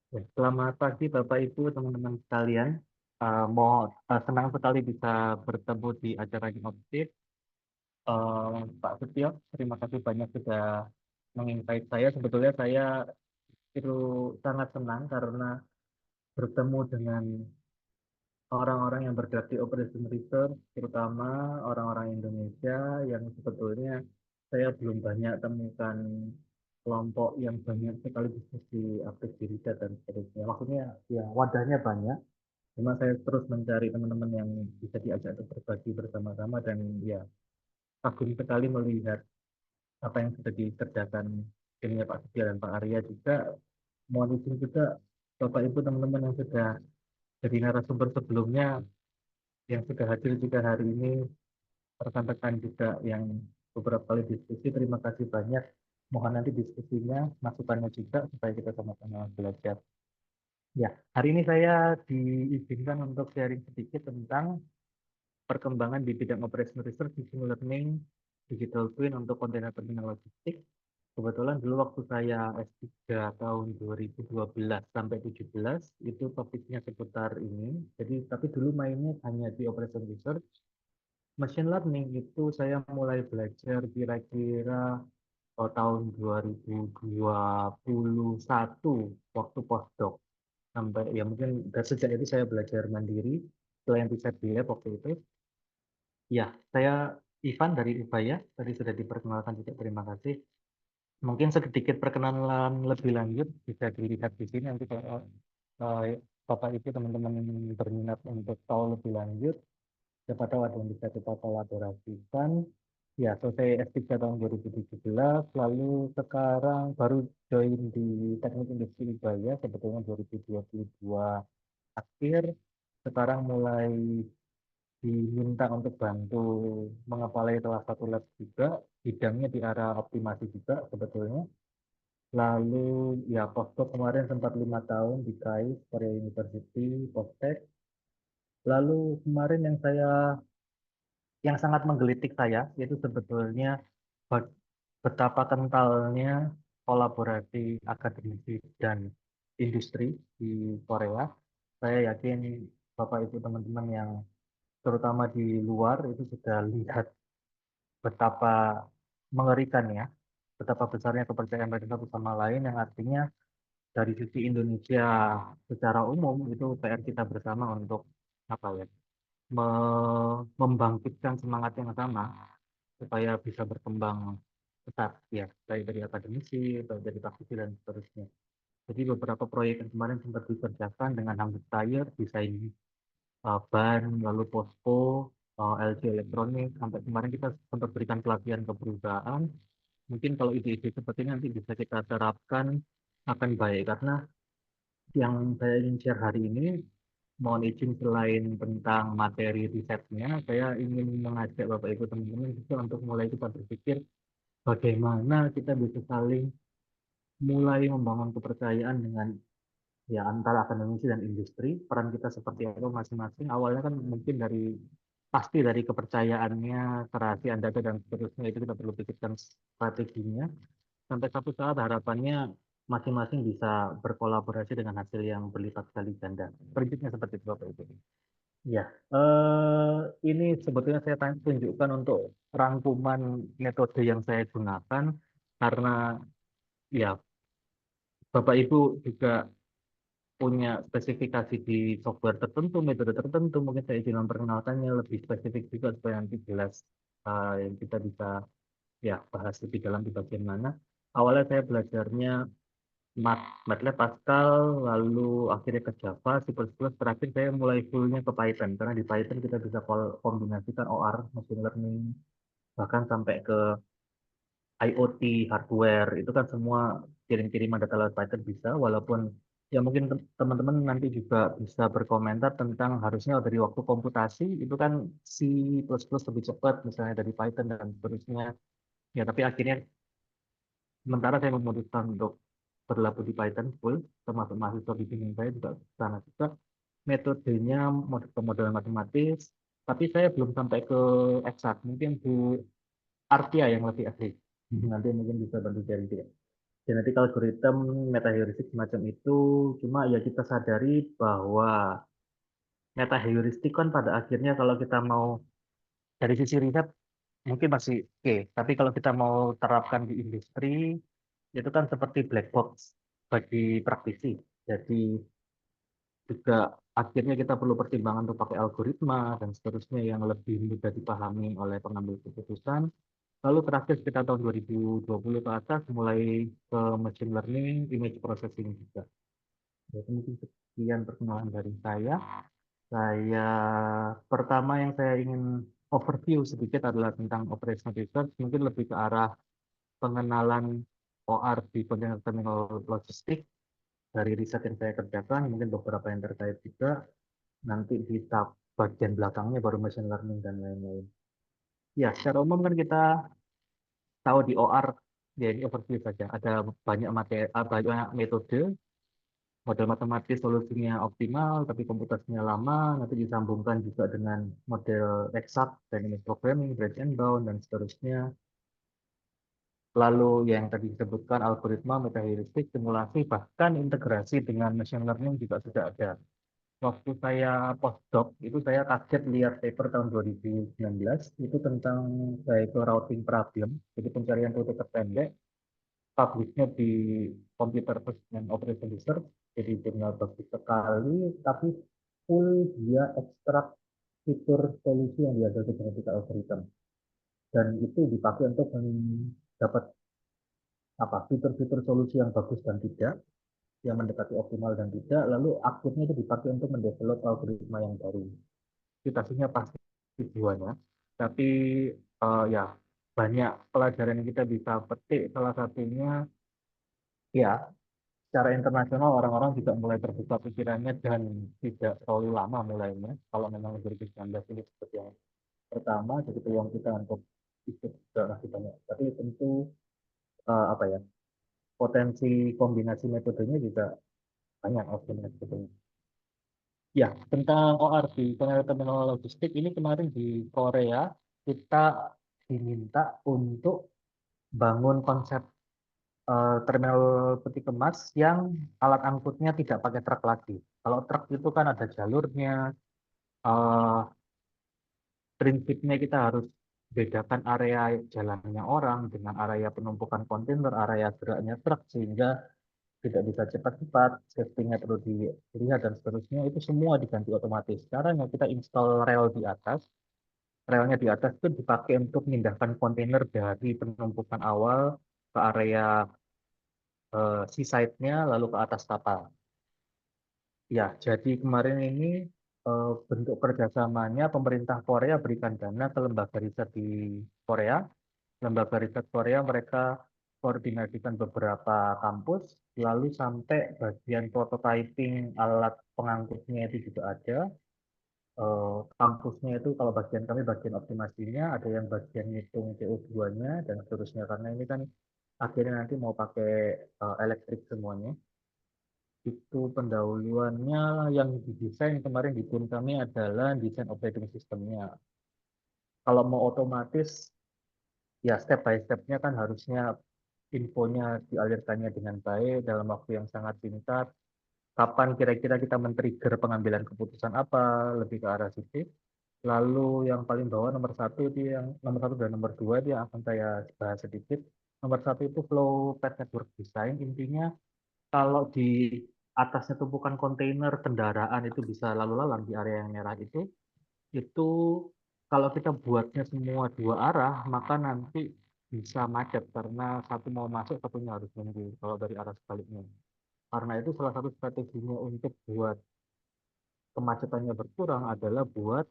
Ya, selamat pagi Bapak Ibu, teman-teman sekalian. Senang sekali bisa bertemu di acara ini Optif. Pak Setio, terima kasih banyak sudah menginvite saya. Sebetulnya saya itu sangat senang karena bertemu dengan orang-orang yang bergerak di operation research, terutama orang-orang Indonesia yang sebetulnya saya belum banyak temukan kelompok yang banyak sekali diskusi aktif di riset dan seterusnya. Maksudnya ya wadahnya banyak, cuma saya terus mencari teman-teman yang bisa diajak untuk berbagi bersama-sama dan ya kagum sekali melihat apa yang sudah dikerjakan timnya Pak Setia dan Pak Arya juga. Mohon izin juga Bapak Ibu teman-teman yang sudah jadi narasumber sebelumnya yang sudah hadir juga hari ini, rekan-rekan juga yang beberapa kali diskusi, terima kasih banyak. Mohon nanti diskusinya, masukannya juga supaya kita sama-sama belajar. Ya, hari ini saya diizinkan untuk sharing sedikit tentang perkembangan di bidang operational research, machine learning, digital twin untuk kontainer terminal logistik. Kebetulan dulu waktu saya S3 tahun 2012 sampai 17 itu topiknya seputar ini. Jadi tapi dulu mainnya hanya di operation research. Machine learning itu saya mulai belajar kira-kira tahun 2021 waktu postdoc. Sampai ya mungkin dari sejak itu saya belajar mandiri selain riset di lab waktu itu. Ya, saya Ivan dari Ubaya, tadi sudah diperkenalkan juga, terima kasih. Mungkin sedikit perkenalan lebih lanjut bisa dilihat di sini nanti kalau Bapak Ibu teman-teman berminat untuk tahu lebih lanjut, siapa tahu ada yang bisa kita kolaborasikan. Ya, selesai S3 tahun 2017, lalu sekarang baru join di Teknik Industri Ubaya, sebetulnya 2022 akhir. Sekarang mulai diminta untuk bantu mengepalai salah satu lab juga, bidangnya di arah optimasi juga sebetulnya. Lalu ya postdoc kemarin sempat 5 tahun di KAIS, Korea University, Postek. Lalu kemarin yang sangat menggelitik saya yaitu sebetulnya betapa kentalnya kolaborasi akademisi dan industri di Korea. Saya yakin Bapak Ibu teman-teman yang terutama di luar itu sudah lihat betapa mengerikannya, betapa besarnya kepercayaan mereka satu sama lain yang artinya dari sisi Indonesia secara umum itu PR kita bersama untuk apa ya membangkitkan semangat yang sama supaya bisa berkembang pesat ya baik dari akademisi, baik dari praktisi dan seterusnya. Jadi beberapa proyek yang kemarin sempat dikerjakan dengan Hangzhou Tire, desain ban, lalu posko, LG Elektronik, sampai kemarin kita sempat berikan pelatihan ke perusahaan. Mungkin kalau ide-ide seperti ini nanti bisa kita terapkan akan baik karena yang saya ingin share hari ini, mohon izin selain tentang materi risetnya, saya ingin mengajak Bapak Ibu teman-teman juga untuk mulai kita berpikir bagaimana kita bisa saling mulai membangun kepercayaan dengan ya antara akademisi dan industri, peran kita seperti apa masing-masing. Awalnya kan mungkin pasti dari kepercayaannya, kerahasiaan data dan seterusnya itu kita perlu pikirkan strateginya. Sampai satu saat harapannya masing-masing bisa berkolaborasi dengan hasil yang berlipat kali ganda. Prinsipnya seperti itu Bapak Ibu. Ya, ini sebetulnya saya tunjukkan untuk rangkuman metode yang saya gunakan karena ya Bapak Ibu juga punya spesifikasi di software tertentu, metode tertentu, mungkin saya izin memperkenalkannya lebih spesifik juga supaya nanti jelas yang kita bisa ya bahas lebih dalam di bagian mana. Awalnya saya belajarnya MATLAB, Pascal, lalu akhirnya ke Java, C++, terakhir saya mulai fullnya ke Python, karena di Python kita bisa kombinasikan OR, machine learning, bahkan sampai ke IoT, hardware, itu kan semua kirim-kiriman data lewat Python bisa, walaupun ya mungkin teman-teman nanti juga bisa berkomentar tentang harusnya dari waktu komputasi, itu kan C++ lebih cepat, misalnya dari Python dan seterusnya. Ya, tapi akhirnya sementara saya memutuskan untuk berlaku di Python full, termasuk mahasiswa bimbingan saya juga sana juga. Metodenya pemodelan matematis, tapi saya belum sampai ke eksak. Mungkin Bu Artia yang lebih ahli. Nanti mungkin bisa bantu sharing dia. genetic algorithm, meta heuristik semacam itu. Cuma ya kita sadari bahwa meta heuristik kan pada akhirnya kalau kita mau dari sisi riset mungkin masih oke, tapi kalau kita mau terapkan di industri itu kan seperti black box bagi praktisi. Jadi juga akhirnya kita perlu pertimbangan untuk pakai algoritma dan seterusnya yang lebih mudah dipahami oleh pengambil keputusan. Lalu terakhir kita tahun 2020 ke atas mulai ke machine learning, image processing juga. Jadi mungkin sekian perkenalan dari saya. Saya pertama yang saya ingin overview sedikit adalah tentang operational research, mungkin lebih ke arah pengenalan OR di container terminal logistik dari riset yang saya kerjakan, mungkin beberapa yang terkait juga, nanti di tab bagian belakangnya baru machine learning dan lain-lain. Ya, secara umum kan kita tahu di OR, ya ini overview saja, ada banyak materi, banyak metode, model matematis solusinya optimal, tapi komputasinya lama, nanti disambungkan juga dengan model eksak, dynamic programming, branch and bound, dan seterusnya. Lalu yang tadi disebutkan algoritma, metaheuristik, simulasi, bahkan integrasi dengan machine learning juga sudah ada. Waktu saya postdoc, itu saya kaget lihat paper tahun 2019, itu tentang cycle routing problem, jadi pencarian rute terpendek, publishnya di Computer Science and Operation Research, jadi jurnal bagus sekali, tapi full dia ekstrak fitur solusi yang dihasilkan dari genetika algorithm. Dan itu dipakai untuk mendapat fitur-fitur solusi yang bagus dan tidak, yang mendekati optimal dan tidak, lalu akhirnya itu dipakai untuk mendevelop algoritma yang baru. Citasinya pasti tujuannya, tapi ya banyak pelajaran yang kita bisa petik, salah satunya ya secara internasional orang-orang juga mulai terbuka pikirannya dan tidak terlalu lama mulainya. Kalau memang 2019 ini seperti yang pertama, jadi peluang kita untuk ikut juga masih banyak. Tapi tentu apa ya, potensi kombinasi metodenya juga banyak opsinya sebetulnya. Ya, tentang ORP, Pengelola Terminal Logistik, ini kemarin di Korea kita diminta untuk bangun konsep terminal peti kemas yang alat angkutnya tidak pakai truk lagi. Kalau truk itu kan ada jalurnya, eh, prinsipnya kita harus bedakan area jalannya orang dengan area penumpukan kontainer, area geraknya truk, sehingga tidak bisa cepat-cepat, safety-nya perlu dilihat dan seterusnya, itu semua diganti otomatis. Caranya kita install rel di atas, relnya di atas itu dipakai untuk memindahkan kontainer dari penumpukan awal ke area seaside-nya, lalu ke atas kapal. Ya, jadi kemarin ini bentuk kerjasamanya pemerintah Korea berikan dana ke lembaga riset di Korea. Lembaga riset Korea mereka koordinasikan beberapa kampus, lalu sampai bagian prototyping alat pengangkutnya itu juga ada. Kampusnya itu kalau bagian kami bagian optimasinya, ada yang bagian ngitung CO2-nya dan seterusnya. Karena ini kan akhirnya nanti mau pakai elektrik semuanya. Itu pendahuluannya yang didesain kemarin di tim kami adalah desain operating systemnya. Kalau mau otomatis, ya step by step-nya kan harusnya infonya dialirkannya dengan baik dalam waktu yang sangat singkat. Kapan kira-kira kita men-trigger pengambilan keputusan apa, lebih ke arah situ. Lalu yang paling bawah nomor satu itu yang nomor satu dan nomor dua itu yang akan saya bahas sedikit. Nomor satu itu flow path network design. Intinya kalau di atasnya tumpukan kontainer kendaraan itu bisa lalu lalang di area yang merah itu kalau kita buatnya semua dua arah, maka nanti bisa macet karena satu mau masuk, satunya harus nunggu kalau dari arah sebaliknya. Karena itu salah satu strateginya untuk buat kemacetannya berkurang adalah buat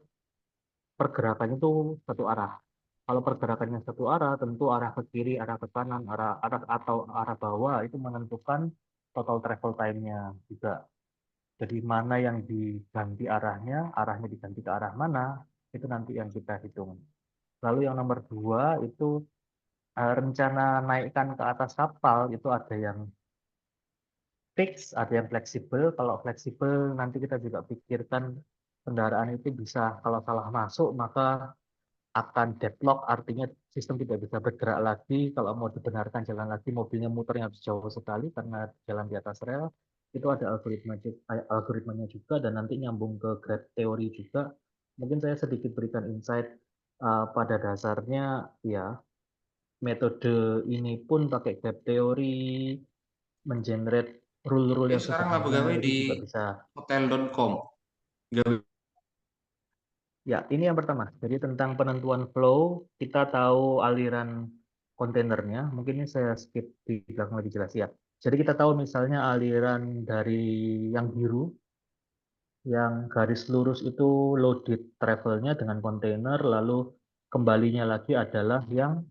pergerakannya itu satu arah. Kalau pergerakannya satu arah, tentu arah ke kiri, arah ke kanan, arah atau arah bawah itu menentukan total travel time-nya juga. Jadi mana yang diganti arahnya, arahnya diganti ke arah mana, itu nanti yang kita hitung. Lalu yang nomor dua itu rencana naikkan ke atas kapal itu ada yang fix, ada yang fleksibel. Kalau fleksibel nanti kita juga pikirkan kendaraan itu bisa kalau salah masuk maka akan deadlock, artinya sistem tidak bisa bergerak lagi, kalau mau dibenarkan jalan lagi, mobilnya muternya harus jauh sekali karena jalan di atas rel, itu ada algoritmanya juga dan nanti nyambung ke grab teori juga. Mungkin saya sedikit berikan insight, pada dasarnya ya metode ini pun pakai grab teori, mengenerate rule-rule Jadi yang sekarang nggak pegawai sederhana itu di juga bisa. hotel.com. Nggak. Ya, ini yang pertama. Jadi tentang penentuan flow, kita tahu aliran kontainernya. Mungkin ini saya skip di belakang lebih jelas ya. Jadi kita tahu misalnya aliran dari yang biru, yang garis lurus itu loaded travelnya dengan kontainer, lalu kembalinya lagi adalah yang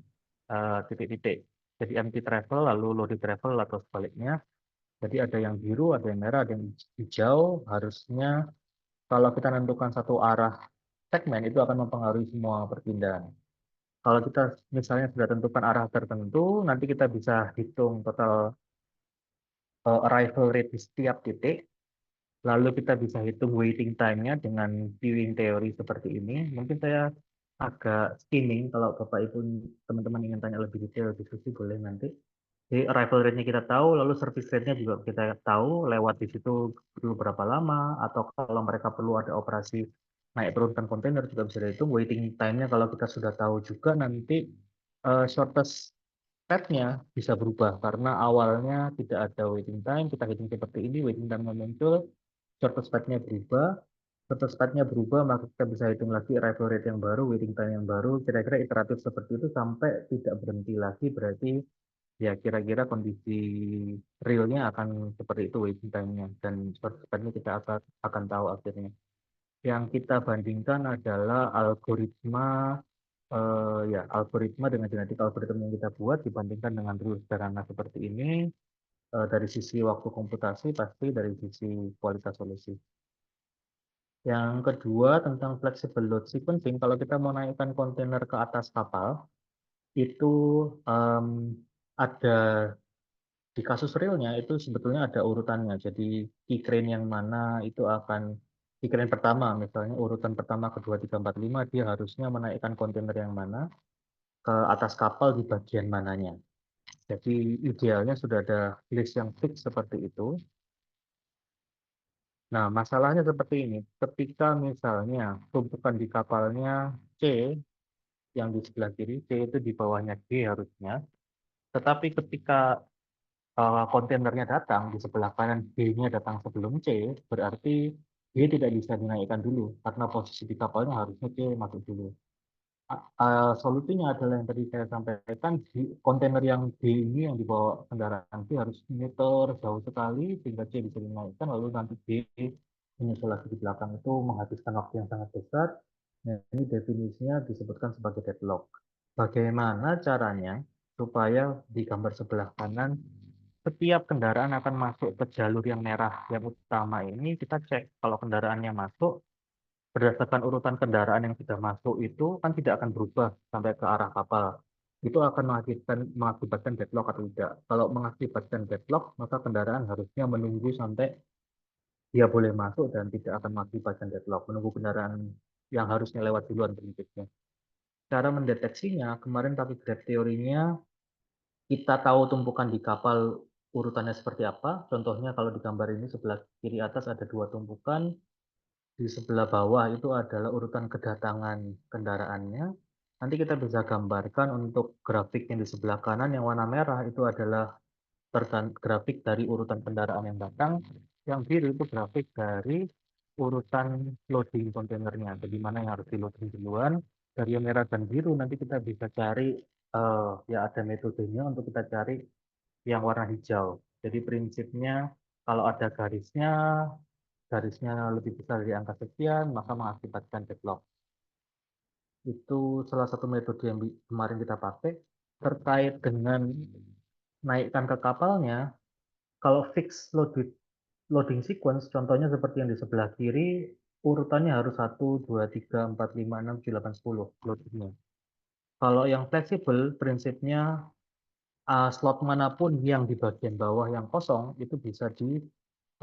titik-titik. Jadi empty travel, lalu loaded travel atau sebaliknya. Jadi ada yang biru, ada yang merah, ada yang hijau. Harusnya kalau kita menentukan satu arah segmen itu akan mempengaruhi semua perpindahan. Kalau kita misalnya sudah tentukan arah tertentu, nanti kita bisa hitung total arrival rate di setiap titik, lalu kita bisa hitung waiting time-nya dengan viewing teori seperti ini. Mungkin saya agak skimming, kalau Bapak Ibu teman-teman ingin tanya lebih detail diskusi boleh nanti. Jadi arrival rate-nya kita tahu, lalu service rate-nya juga kita tahu, lewat di situ perlu berapa lama, atau kalau mereka perlu ada operasi naik turunkan kontainer juga bisa dihitung. Waiting time-nya kalau kita sudah tahu juga nanti shortest path-nya bisa berubah karena awalnya tidak ada waiting time, kita hitung seperti ini, waiting time-nya muncul, shortest path-nya berubah, shortest path-nya berubah, maka kita bisa hitung lagi arrival rate yang baru, waiting time yang baru, kira-kira iteratif seperti itu sampai tidak berhenti lagi, berarti ya kira-kira kondisi realnya akan seperti itu waiting time-nya dan shortest path-nya kita akan tahu akhirnya. Yang kita bandingkan adalah algoritma dengan genetik algoritma yang kita buat dibandingkan dengan rules sederhana seperti ini. Dari sisi waktu komputasi pasti dari sisi kualitas solusi. Yang kedua tentang flexible load sequencing, kalau kita mau naikkan kontainer ke atas kapal itu em, ada di kasus realnya itu sebetulnya ada urutannya. Jadi key crane yang mana itu akan key crane pertama, misalnya urutan pertama, kedua, tiga, empat, lima, dia harusnya menaikkan kontainer yang mana ke atas kapal di bagian mananya. Jadi idealnya sudah ada list yang fix seperti itu. Nah, masalahnya seperti ini. Ketika misalnya tumpukan di kapalnya C, yang di sebelah kiri, C itu di bawahnya G harusnya. Tetapi ketika kontainernya datang di sebelah kanan, B-nya datang sebelum C, berarti B tidak bisa dinaikkan dulu. Karena posisi di kapalnya harusnya C masuk dulu. Solusinya adalah yang tadi saya sampaikan, di kontainer yang D ini yang dibawa kendaraan C harus muter jauh sekali sehingga C bisa dinaikkan, lalu nanti B menyusul lagi di belakang itu menghabiskan waktu yang sangat besar. Nah, ini definisinya disebutkan sebagai deadlock. Bagaimana caranya supaya di gambar sebelah kanan setiap kendaraan akan masuk ke jalur yang merah yang utama ini kita cek kalau kendaraannya masuk berdasarkan urutan kendaraan yang sudah masuk itu kan tidak akan berubah sampai ke arah kapal. Itu akan mengakibatkan deadlock atau tidak. Kalau mengakibatkan deadlock, maka kendaraan harusnya menunggu sampai dia boleh masuk dan tidak akan mengakibatkan deadlock. Menunggu kendaraan yang harusnya lewat duluan prinsipnya. Cara mendeteksinya, kemarin pakai grab teorinya, kita tahu tumpukan di kapal urutannya seperti apa. Contohnya kalau di gambar ini sebelah kiri atas ada dua tumpukan, di sebelah bawah itu adalah urutan kedatangan kendaraannya. Nanti kita bisa gambarkan untuk grafik yang di sebelah kanan yang warna merah itu adalah grafik dari urutan kendaraan yang datang. Yang biru itu grafik dari urutan loading kontainernya. Jadi mana yang harus di loading duluan. Dari yang merah dan biru nanti kita bisa cari ya ada metodenya untuk kita cari yang warna hijau. Jadi prinsipnya kalau ada garisnya lebih besar dari angka sekian, maka mengakibatkan deadlock. Itu salah satu metode yang kemarin kita pakai. Terkait dengan naikkan ke kapalnya, kalau fix loading sequence, contohnya seperti yang di sebelah kiri, urutannya harus 1, 2, 3, 4, 5, 6, 7, 8, 10 loadingnya. Kalau yang fleksibel, prinsipnya slot manapun yang di bagian bawah yang kosong, itu bisa di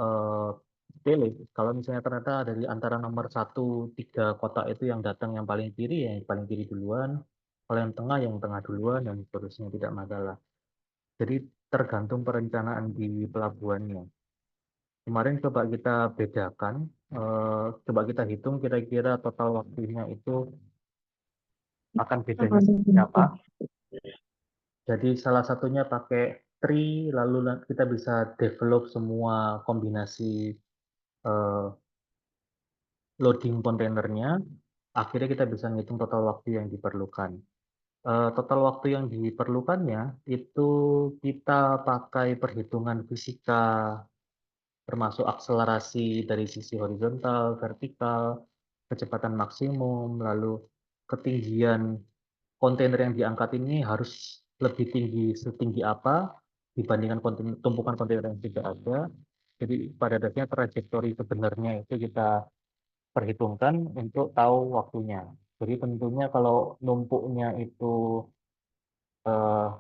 eh, pilih. Kalau misalnya ternyata dari antara nomor 1, 3 kotak itu yang datang yang paling kiri, ya yang paling kiri duluan. Kalau yang tengah duluan dan seterusnya tidak masalah. Jadi tergantung perencanaan di pelabuhannya. Kemarin coba kita bedakan, coba kita hitung kira-kira total waktunya itu akan bedanya seperti apa. Jadi salah satunya pakai tree, lalu kita bisa develop semua kombinasi eh, loading kontainernya. Akhirnya kita bisa ngitung total waktu yang diperlukan. Total waktu yang diperlukannya itu kita pakai perhitungan fisika, termasuk akselerasi dari sisi horizontal, vertikal, kecepatan maksimum, lalu ketinggian kontainer yang diangkat ini harus lebih tinggi setinggi apa dibandingkan tumpukan kontainer yang sudah ada. Jadi pada dasarnya trajektori sebenarnya itu kita perhitungkan untuk tahu waktunya. Jadi tentunya kalau numpuknya itu eh,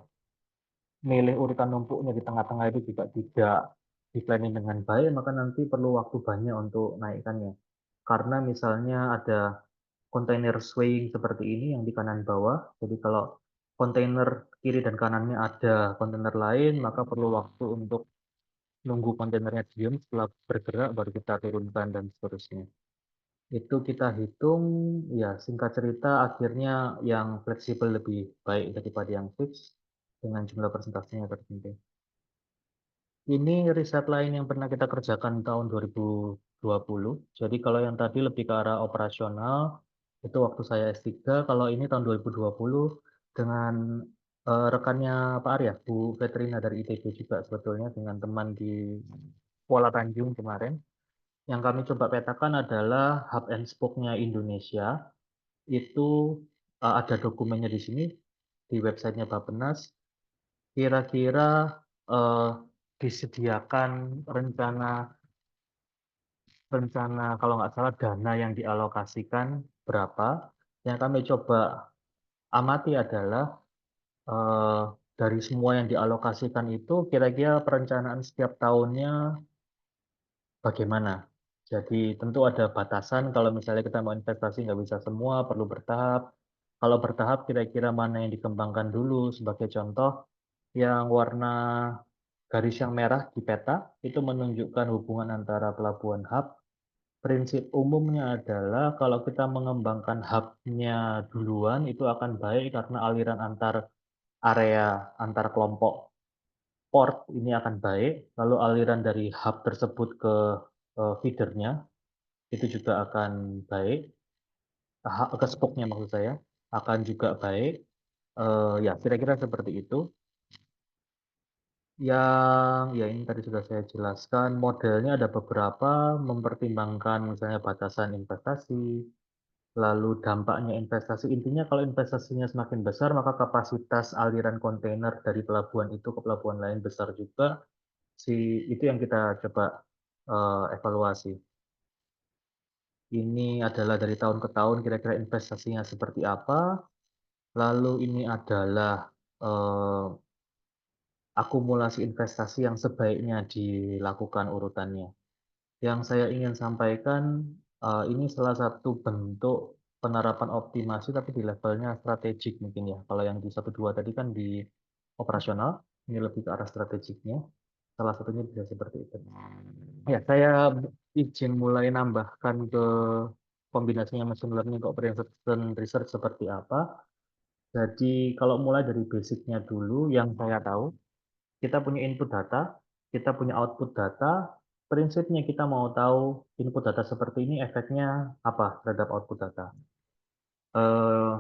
milih urutan numpuknya di tengah-tengah itu juga tidak di-planning dengan baik, maka nanti perlu waktu banyak untuk naikkannya. Karena misalnya ada kontainer swaying seperti ini yang di kanan bawah, jadi kalau kontainer kiri dan kanannya ada kontainer lain, maka perlu waktu untuk nunggu kontainernya diam setelah bergerak baru kita turunkan dan seterusnya. Itu kita hitung, ya singkat cerita akhirnya yang fleksibel lebih baik daripada yang fix dengan jumlah persentasenya tertentu. Ini riset lain yang pernah kita kerjakan tahun 2020. Jadi kalau yang tadi lebih ke arah operasional, itu waktu saya S3. Kalau ini tahun 2020 dengan rekannya Pak Arya, Bu Petrina dari ITB juga sebetulnya dengan teman di Kuala Tanjung kemarin. Yang kami coba petakan adalah hub and spoke-nya Indonesia. Itu ada dokumennya di sini, di websitenya Bappenas. Kira-kira eh, disediakan rencana rencana kalau nggak salah dana yang dialokasikan berapa. Yang kami coba amati adalah eh, dari semua yang dialokasikan itu kira-kira perencanaan setiap tahunnya bagaimana. Jadi tentu ada batasan kalau misalnya kita mau investasi nggak bisa semua, perlu bertahap. Kalau bertahap kira-kira mana yang dikembangkan dulu. Sebagai contoh, yang warna garis yang merah di peta itu menunjukkan hubungan antara pelabuhan hub. Prinsip umumnya adalah kalau kita mengembangkan hub-nya duluan itu akan baik karena aliran antar area, antar kelompok port ini akan baik. Lalu aliran dari hub tersebut ke feedernya itu juga akan baik. Ke spoke-nya maksud saya akan juga baik. Ya kira-kira seperti itu. Ya ini tadi sudah saya jelaskan, modelnya ada beberapa, mempertimbangkan misalnya batasan investasi, lalu dampaknya investasi. Intinya kalau investasinya semakin besar, maka kapasitas aliran kontainer dari pelabuhan itu ke pelabuhan lain besar juga. Itu yang kita coba evaluasi. Ini adalah dari tahun ke tahun kira-kira investasinya seperti apa. Lalu ini adalah eh, akumulasi investasi yang sebaiknya dilakukan urutannya. Yang saya ingin sampaikan, ini salah satu bentuk penerapan optimasi tapi di levelnya strategik mungkin ya. Kalau yang di 1-2 tadi kan di operasional, ini lebih ke arah strategiknya. Salah satunya bisa seperti itu. Ya, saya izin mulai nambahkan ke kombinasinya machine learning ke operation research seperti apa. Jadi kalau mulai dari basicnya dulu, yang saya tahu, kita punya input data, kita punya output data, prinsipnya kita mau tahu input data seperti ini efeknya apa terhadap output data. Eh,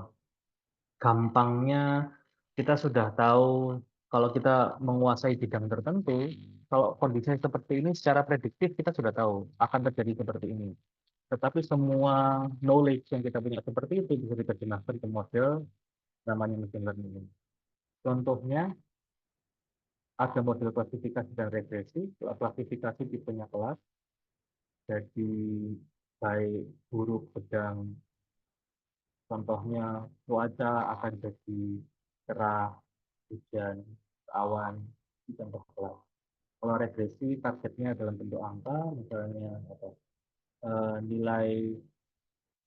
Gampangnya kita sudah tahu kalau kita menguasai bidang tertentu, kalau kondisinya seperti ini secara prediktif kita sudah tahu akan terjadi seperti ini. Tetapi semua knowledge yang kita punya seperti itu bisa diterjemahkan ke model namanya machine learning. Contohnya ada model klasifikasi dan regresi, klasifikasi tipenya kelas, jadi baik, buruk, sedang, contohnya cuaca akan jadi cerah, hujan, awan, di contoh kelas. Kalau regresi targetnya dalam bentuk angka, misalnya apa, nilai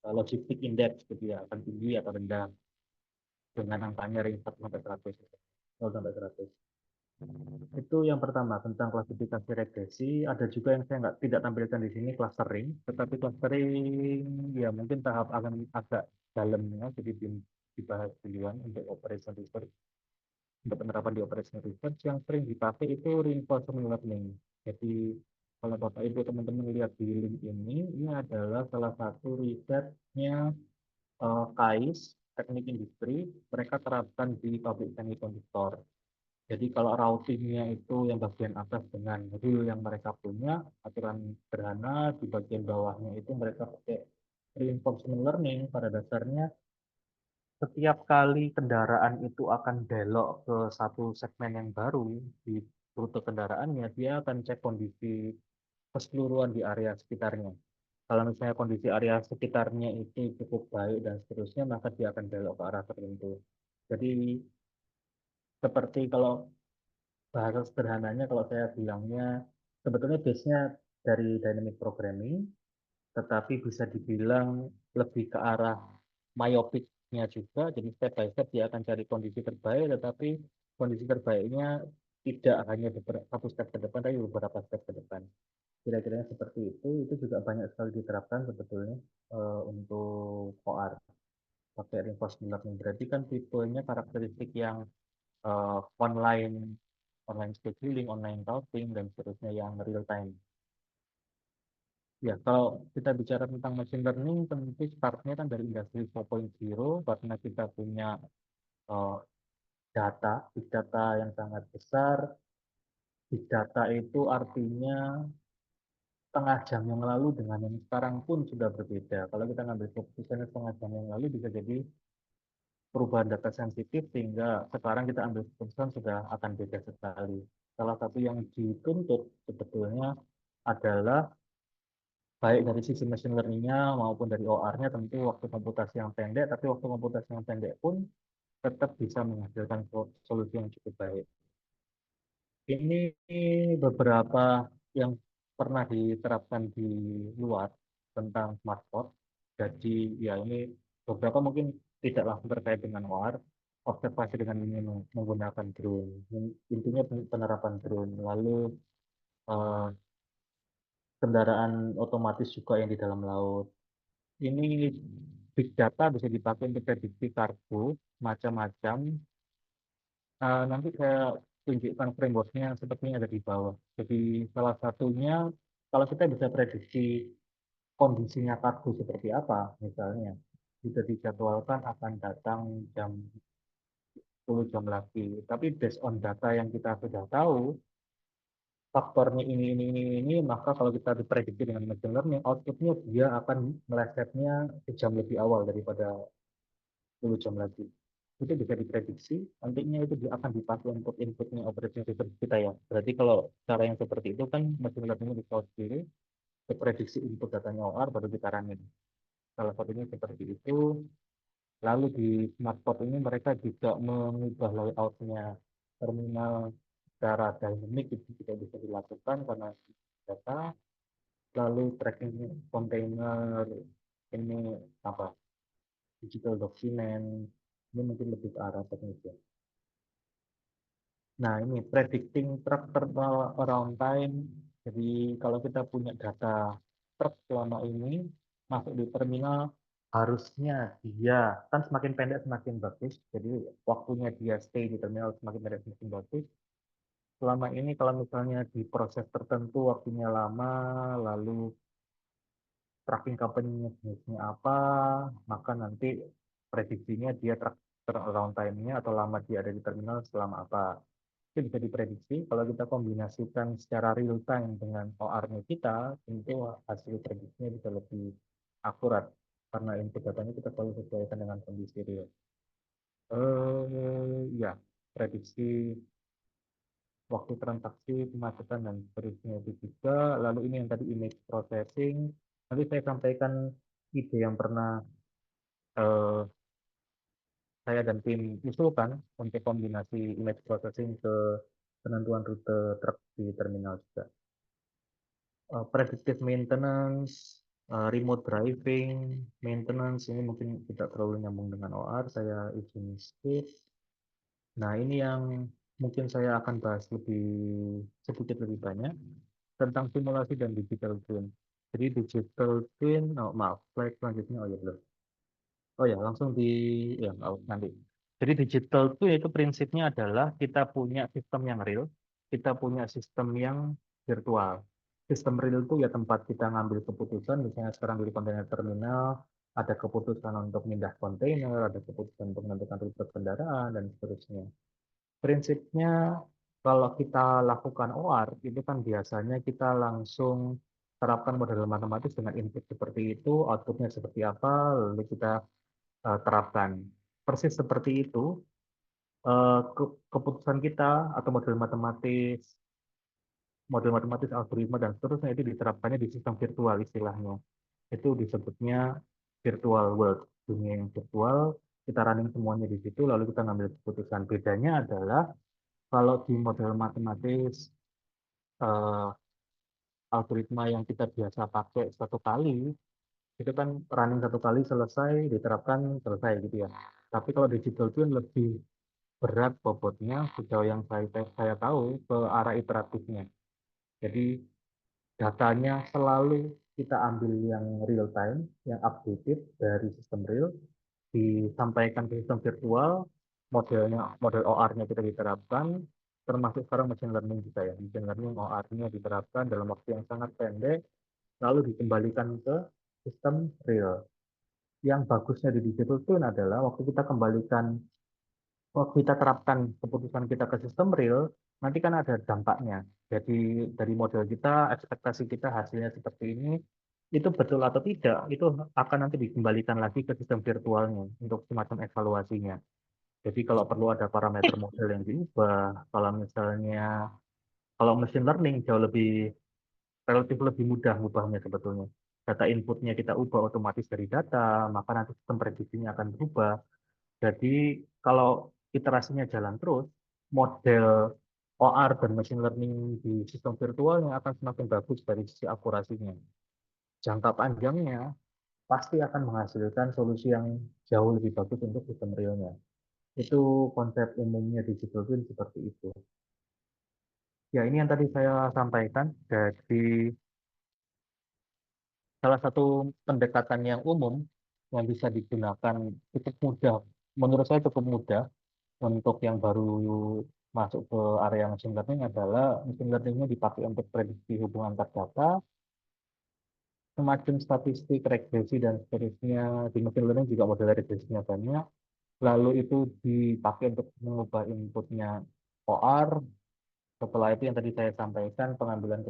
logistik indeks gitu ya, akan tinggi atau rendah. dengan angkanya range 1 sampai 100, 0 sampai 100. Itu yang pertama tentang klasifikasi regresi. Ada juga yang saya tidak tampilkan di sini clustering, tetapi clustering ya mungkin tahap akan agak dalamnya, jadi belum dibahas duluan untuk operation research. Untuk penerapan di operation research yang sering dipakai itu reinforcement learning. Jadi kalau Bapak Ibu teman-teman lihat di link ini adalah salah satu risetnya KAIS, Teknik Industri, mereka terapkan di pabrik semiconductor. Jadi kalau routingnya itu yang bagian atas dengan rule yang mereka punya, aturan sederhana, di bagian bawahnya itu mereka pakai reinforcement learning. Pada dasarnya setiap kali kendaraan itu akan belok ke satu segmen yang baru di rute kendaraannya, dia akan cek kondisi keseluruhan di area sekitarnya. Kalau misalnya kondisi area sekitarnya itu cukup baik dan seterusnya, maka dia akan belok ke arah tertentu. Jadi seperti kalau bahasa sederhananya kalau saya bilangnya sebetulnya base-nya dari dynamic programming, tetapi bisa dibilang lebih ke arah myopicnya juga. Jadi step by step dia akan cari kondisi terbaik, tetapi kondisi terbaiknya tidak hanya beberapa satu step ke depan, tapi beberapa step ke depan. Kira-kira seperti itu juga banyak sekali diterapkan sebetulnya untuk OR pakai reinforcement learning. Berarti kan tipenya karakteristik yang online online scheduling, online routing, dan seterusnya yang real time. Ya, kalau kita bicara tentang machine learning, tentu startnya kan dari industri 4.0, karena kita punya uh, big data yang sangat besar. Big data itu artinya setengah jam yang lalu dengan yang sekarang pun sudah berbeda. Kalau kita ngambil keputusannya setengah jam yang lalu, bisa jadi perubahan data sensitif, sehingga sekarang kita ambil keputusan sudah akan beda sekali. Salah satu yang dituntut sebetulnya adalah baik dari sisi machine learning-nya maupun dari OR-nya tentu waktu komputasi yang pendek, tapi waktu komputasi yang pendek pun tetap bisa menghasilkan solusi yang cukup baik. Ini beberapa yang pernah diterapkan di luar tentang smartphone. Jadi ya ini beberapa mungkin tidak langsung terkait dengan OR, observasi dengan menggunakan drone. Intinya penerapan drone. Lalu eh, kendaraan otomatis juga yang di dalam laut. Ini big data bisa dipakai untuk prediksi kargo macam-macam. Nanti saya tunjukkan frameworknya yang sepertinya ada di bawah. Jadi salah satunya kalau kita bisa prediksi kondisinya kargo seperti apa, misalnya bisa dijadwalkan akan datang jam 10 jam lagi. Tapi based on data yang kita sudah tahu, faktornya ini, maka kalau kita diprediksi dengan machine learning, outputnya dia akan melesetnya sejam lebih awal daripada 10 jam lagi. Itu bisa diprediksi, nantinya itu dia akan dipakai untuk inputnya operation system kita ya. Berarti kalau cara yang seperti itu kan machine learning di cloud sendiri, prediksi input datanya OR baru kita running. Salah satunya seperti itu. Lalu di smartphone ini mereka juga mengubah layoutnya terminal secara dynamic, itu juga bisa dilakukan karena data. Lalu tracking kontainer ini apa digital document ini mungkin lebih ke arah teknis ya. Nah, ini predicting truck terminal around time. Jadi kalau kita punya data truk selama ini masuk di terminal, harusnya dia kan semakin pendek semakin bagus. Jadi waktunya dia stay di terminal semakin pendek semakin bagus. Selama ini kalau misalnya di proses tertentu waktunya lama, lalu tracking company-nya jenisnya apa, maka nanti prediksinya dia turnaround time-nya atau lama dia ada di terminal selama apa. Itu bisa diprediksi. Kalau kita kombinasikan secara real time dengan OR-nya kita, tentu hasil prediksinya bisa lebih akurat karena input datanya kita selalu sesuaikan dengan kondisi real. Ya, prediksi waktu transaksi, kemacetan, dan seterusnya itu juga. Lalu ini yang tadi image processing. Nanti saya sampaikan ide yang pernah eh, saya dan tim usulkan untuk kombinasi image processing ke penentuan rute truk di terminal juga. Predictive maintenance, remote driving, maintenance, ini mungkin tidak terlalu nyambung dengan OR, saya izin skip. Nah, ini yang mungkin saya akan bahas sedikit lebih banyak tentang simulasi dan digital twin. Jadi digital twin, oh maaf, slide selanjutnya, oh ya belum. Oh ya, langsung ya nanti. Jadi digital itu yaitu prinsipnya adalah kita punya sistem yang real, kita punya sistem yang virtual. Sistem real itu ya tempat kita ngambil keputusan, misalnya sekarang di kontainer terminal, ada keputusan untuk pindah kontainer, ada keputusan untuk menentukan rute kendaraan, dan seterusnya. Prinsipnya kalau kita lakukan OR, itu kan biasanya kita langsung terapkan model matematis dengan input seperti itu, outputnya seperti apa, lalu kita terapkan. Persis seperti itu, keputusan kita atau model matematis, algoritma, dan seterusnya itu diterapkannya di sistem virtual istilahnya. Itu disebutnya virtual world. Dunia yang virtual, kita running semuanya di situ, lalu kita ngambil keputusan. Bedanya adalah kalau di model matematis, eh, algoritma yang kita biasa pakai satu kali, itu kan running satu kali selesai, diterapkan selesai gitu ya. Tapi kalau digital twin lebih berat bobotnya sejauh yang saya tahu ke arah iteratifnya. Jadi datanya selalu kita ambil yang real time, yang updated dari sistem real, disampaikan ke sistem virtual, model OR-nya kita diterapkan, termasuk sekarang machine learning juga ya. Machine learning OR-nya diterapkan dalam waktu yang sangat pendek, lalu dikembalikan ke sistem real. Yang bagusnya di digital twin adalah waktu kita terapkan keputusan kita ke sistem real, nanti kan ada dampaknya. Jadi dari model kita, ekspektasi kita hasilnya seperti ini, itu betul atau tidak, itu akan nanti dikembalikan lagi ke sistem virtualnya untuk semacam evaluasinya. Jadi kalau perlu ada parameter model yang diubah, kalau machine learning jauh relatif lebih mudah mengubahnya sebetulnya. Data inputnya kita ubah otomatis dari data, maka nanti sistem prediksinya akan berubah. Jadi kalau iterasinya jalan terus, model OR dan machine learning di sistem virtual yang akan semakin bagus dari sisi akurasinya. Jangka panjangnya pasti akan menghasilkan solusi yang jauh lebih bagus untuk sistem realnya. Itu konsep umumnya digital twin seperti itu. Ya, ini yang tadi saya sampaikan dari salah satu pendekatan yang umum yang bisa digunakan cukup mudah. Menurut saya cukup mudah untuk yang baru masuk ke area machine learning adalah machine learningnya dipakai untuk prediksi hubungan antar data, semacam statistik, regresi, dan seterusnya. Di machine learning juga model regresinya banyak. Lalu itu dipakai untuk mengubah inputnya OR. Setelah itu yang tadi saya sampaikan, pengambilan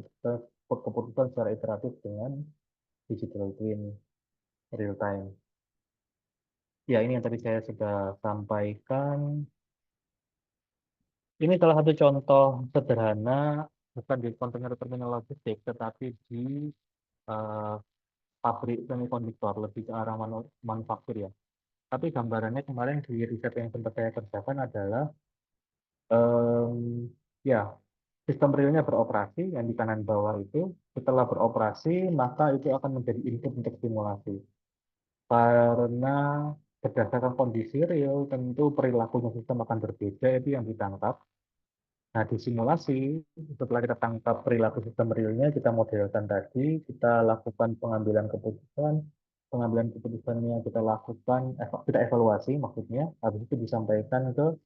keputusan secara iteratif dengan digital twin real time. Ya, ini yang tadi saya sudah sampaikan. Ini salah satu contoh sederhana, bukan di kontainer terminal logistik, tetapi di eh, pabrik semikonduktor, lebih ke arah manufaktur ya. Tapi gambarannya kemarin di riset yang sempat saya kerjakan adalah, em, ya, sistem realnya beroperasi, yang di kanan bawah itu, setelah beroperasi, maka itu akan menjadi input untuk simulasi. Karena berdasarkan kondisi real, tentu perilakunya sistem akan berbeda, itu yang ditangkap. Nah, di simulasi, setelah kita tangkap perilaku sistem realnya, kita modelkan tadi, kita lakukan pengambilan keputusannya kita lakukan, kita evaluasi maksudnya, habis itu disampaikan ke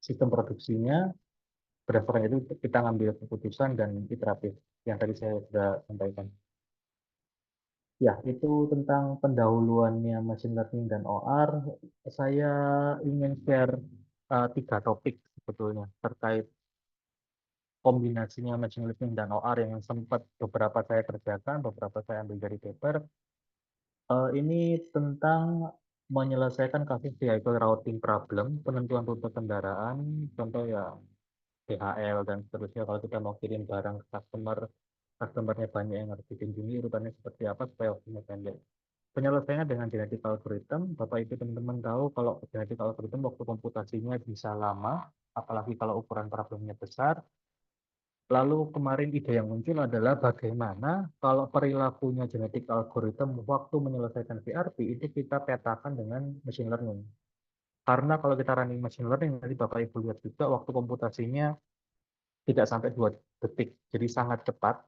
sistem produksinya, berdasarkan itu kita ngambil keputusan dan iteratif, yang tadi saya sudah sampaikan. Ya, itu tentang pendahuluannya machine learning dan OR. Saya ingin share tiga topik sebetulnya terkait kombinasinya machine learning dan OR yang sempat beberapa saya kerjakan, beberapa saya ambil dari paper. Ini tentang menyelesaikan kasus vehicle routing problem, penentuan rute kendaraan, contoh ya DHL dan seterusnya. Kalau kita mau kirim barang ke customernya banyak yang harus dikunjungi, urutannya seperti apa supaya waktunya pendek. Penyelesaiannya dengan genetic algorithm, Bapak Ibu teman-teman tahu kalau genetic algorithm waktu komputasinya bisa lama, apalagi kalau ukuran problemnya besar. Lalu kemarin ide yang muncul adalah bagaimana kalau perilakunya genetik algorithm waktu menyelesaikan VRP itu kita petakan dengan machine learning. Karena kalau kita running machine learning, nanti Bapak Ibu lihat juga waktu komputasinya tidak sampai 2 detik, jadi sangat cepat.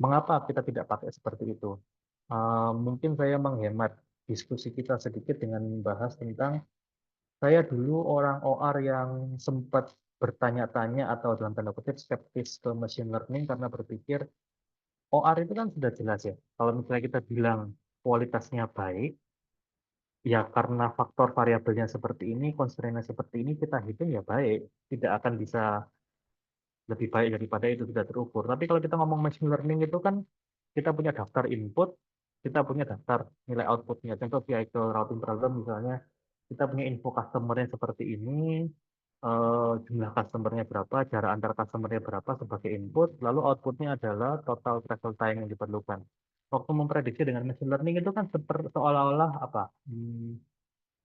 Mengapa kita tidak pakai seperti itu? Mungkin saya menghemat diskusi kita sedikit dengan membahas tentang saya dulu orang OR yang sempat bertanya-tanya atau dalam tanda kutip skeptis ke machine learning karena berpikir OR itu kan sudah jelas ya. Kalau misalnya kita bilang kualitasnya baik, ya karena faktor variabelnya seperti ini, constraint-nya seperti ini, kita hitung ya baik. Tidak akan bisa lebih baik daripada itu sudah terukur. Tapi kalau kita ngomong machine learning itu kan kita punya daftar input, kita punya daftar nilai outputnya. Contoh vehicle routing problem misalnya, kita punya info customer-nya seperti ini, jumlah customer-nya berapa, jarak antar customer-nya berapa sebagai input, lalu output-nya adalah total travel time yang diperlukan. Waktu memprediksi dengan machine learning itu kan seolah-olah apa?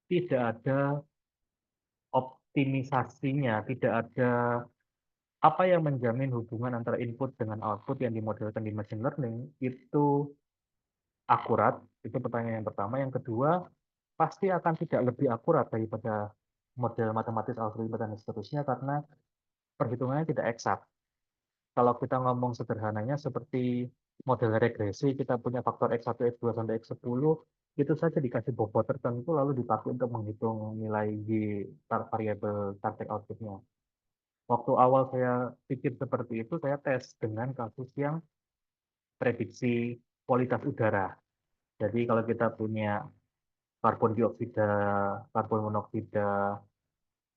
Tidak ada optimisasinya, tidak ada apa yang menjamin hubungan antara input dengan output yang dimodelkan di machine learning itu akurat. Itu pertanyaan yang pertama. Yang kedua, pasti akan tidak lebih akurat daripada model matematis algoritma dan seterusnya karena perhitungannya tidak eksak. Kalau kita ngomong sederhananya seperti model regresi, kita punya faktor X1, X2 sampai X10, itu saja dikasih bobot tertentu lalu dipakai untuk menghitung nilai di variabel target outputnya. Waktu awal saya pikir seperti itu, saya tes dengan kasus yang prediksi kualitas udara. Jadi kalau kita punya karbon dioksida, karbon monoksida,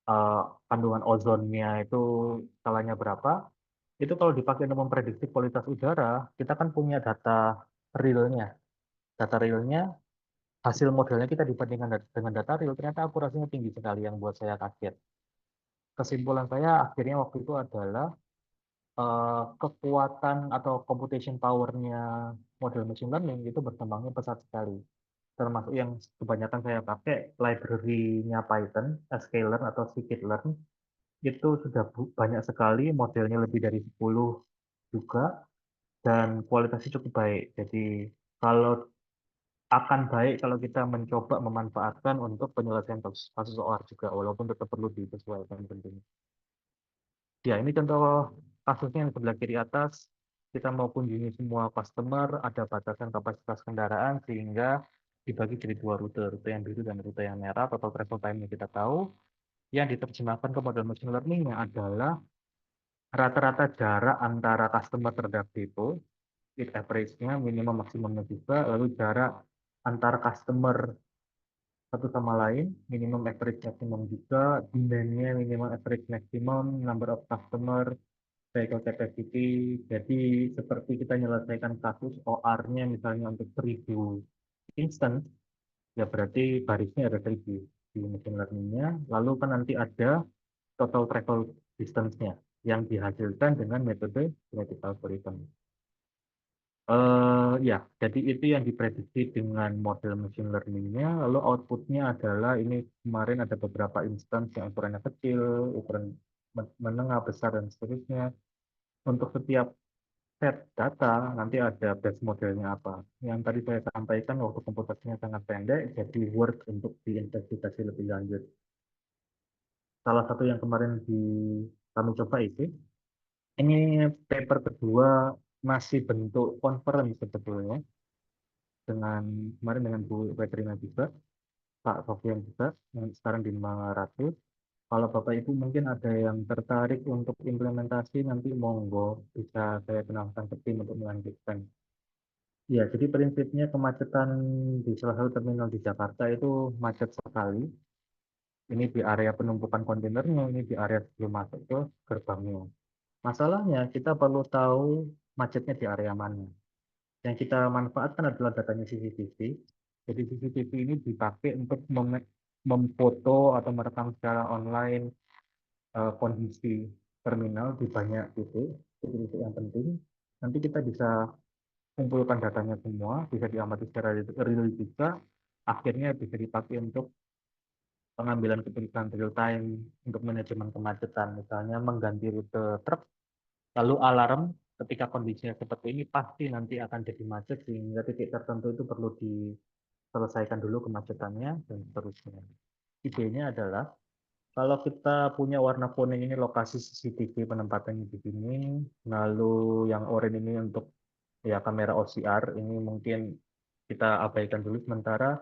eh, kandungan ozonnya itu skalanya berapa, itu kalau dipakai untuk memprediksi kualitas udara, kita kan punya data realnya. Data realnya, hasil modelnya kita dibandingkan dengan data real, ternyata akurasinya tinggi sekali yang buat saya kaget. Kesimpulan saya akhirnya waktu itu adalah kekuatan atau computation power-nya model machine learning itu berkembangnya pesat sekali. Termasuk yang kebanyakan saya pakai library-nya Python, sklearn atau scikit-learn, itu sudah banyak sekali, modelnya lebih dari 10 juga, dan kualitasnya cukup baik. Jadi kalau akan baik kalau kita mencoba memanfaatkan untuk penyelesaian kasus, kasus OR juga, walaupun tetap perlu disesuaikan tentunya. Ya, ini contoh kasusnya yang sebelah kiri atas. Kita mau kunjungi semua customer, ada batasan kapasitas kendaraan, sehingga dibagi jadi 2 rute, rute yang biru dan rute yang merah. Total travel time yang kita tahu, yang diterjemahkan ke model machine learning-nya adalah rata-rata jarak antara customer terhadap depo, it average-nya, minimum maksimumnya juga, lalu jarak antara customer satu sama lain, minimum average maximum juga, demand-nya minimum average maximum, number of customer, vehicle capacity. Jadi seperti kita menyelesaikan kasus OR-nya misalnya untuk 1000 instance, ya berarti barisnya ada 1000 di machine learning-nya. Lalu kan nanti ada total travel distance-nya yang dihasilkan dengan metode genetic algorithm. Ya, jadi itu yang diprediksi dengan model machine learning-nya. Lalu output-nya adalah ini kemarin ada beberapa instance yang ukurannya kecil, ukuran menengah, besar, dan seterusnya. Untuk setiap set data nanti ada base modelnya apa. Yang tadi saya sampaikan waktu komputasinya sangat pendek, jadi worth untuk diinvestigasi lebih lanjut. Salah satu yang kemarin kami coba itu, ini paper kedua masih bentuk conference sebetulnya dengan kemarin dengan Bu Petrina juga, Pak Sofian juga, yang sekarang di Maharatu. Kalau Bapak Ibu mungkin ada yang tertarik untuk implementasi, nanti monggo bisa saya kenalkan ke tim untuk melanjutkan. Ya, jadi prinsipnya kemacetan di salah satu terminal di Jakarta itu macet sekali. Ini di area penumpukan kontainernya, ini di area sebelum masuk ke gerbangnya. Masalahnya kita perlu tahu macetnya di area mana. Yang kita manfaatkan adalah datanya CCTV. Jadi CCTV ini dipakai untuk memfoto atau merekam secara online kondisi terminal di banyak titik-titik yang penting. Nanti kita bisa kumpulkan datanya semua, bisa diamati secara real juga, akhirnya bisa dipakai untuk pengambilan keputusan real time untuk manajemen kemacetan, misalnya mengganti rute truk Lalu alarm ketika kondisinya seperti ini pasti nanti akan jadi macet sehingga titik tertentu itu perlu diselesaikan dulu kemacetannya dan seterusnya. Idenya adalah kalau kita punya warna kuning ini lokasi CCTV penempatannya di sini, lalu yang oranye ini untuk ya kamera OCR ini mungkin kita abaikan dulu sementara,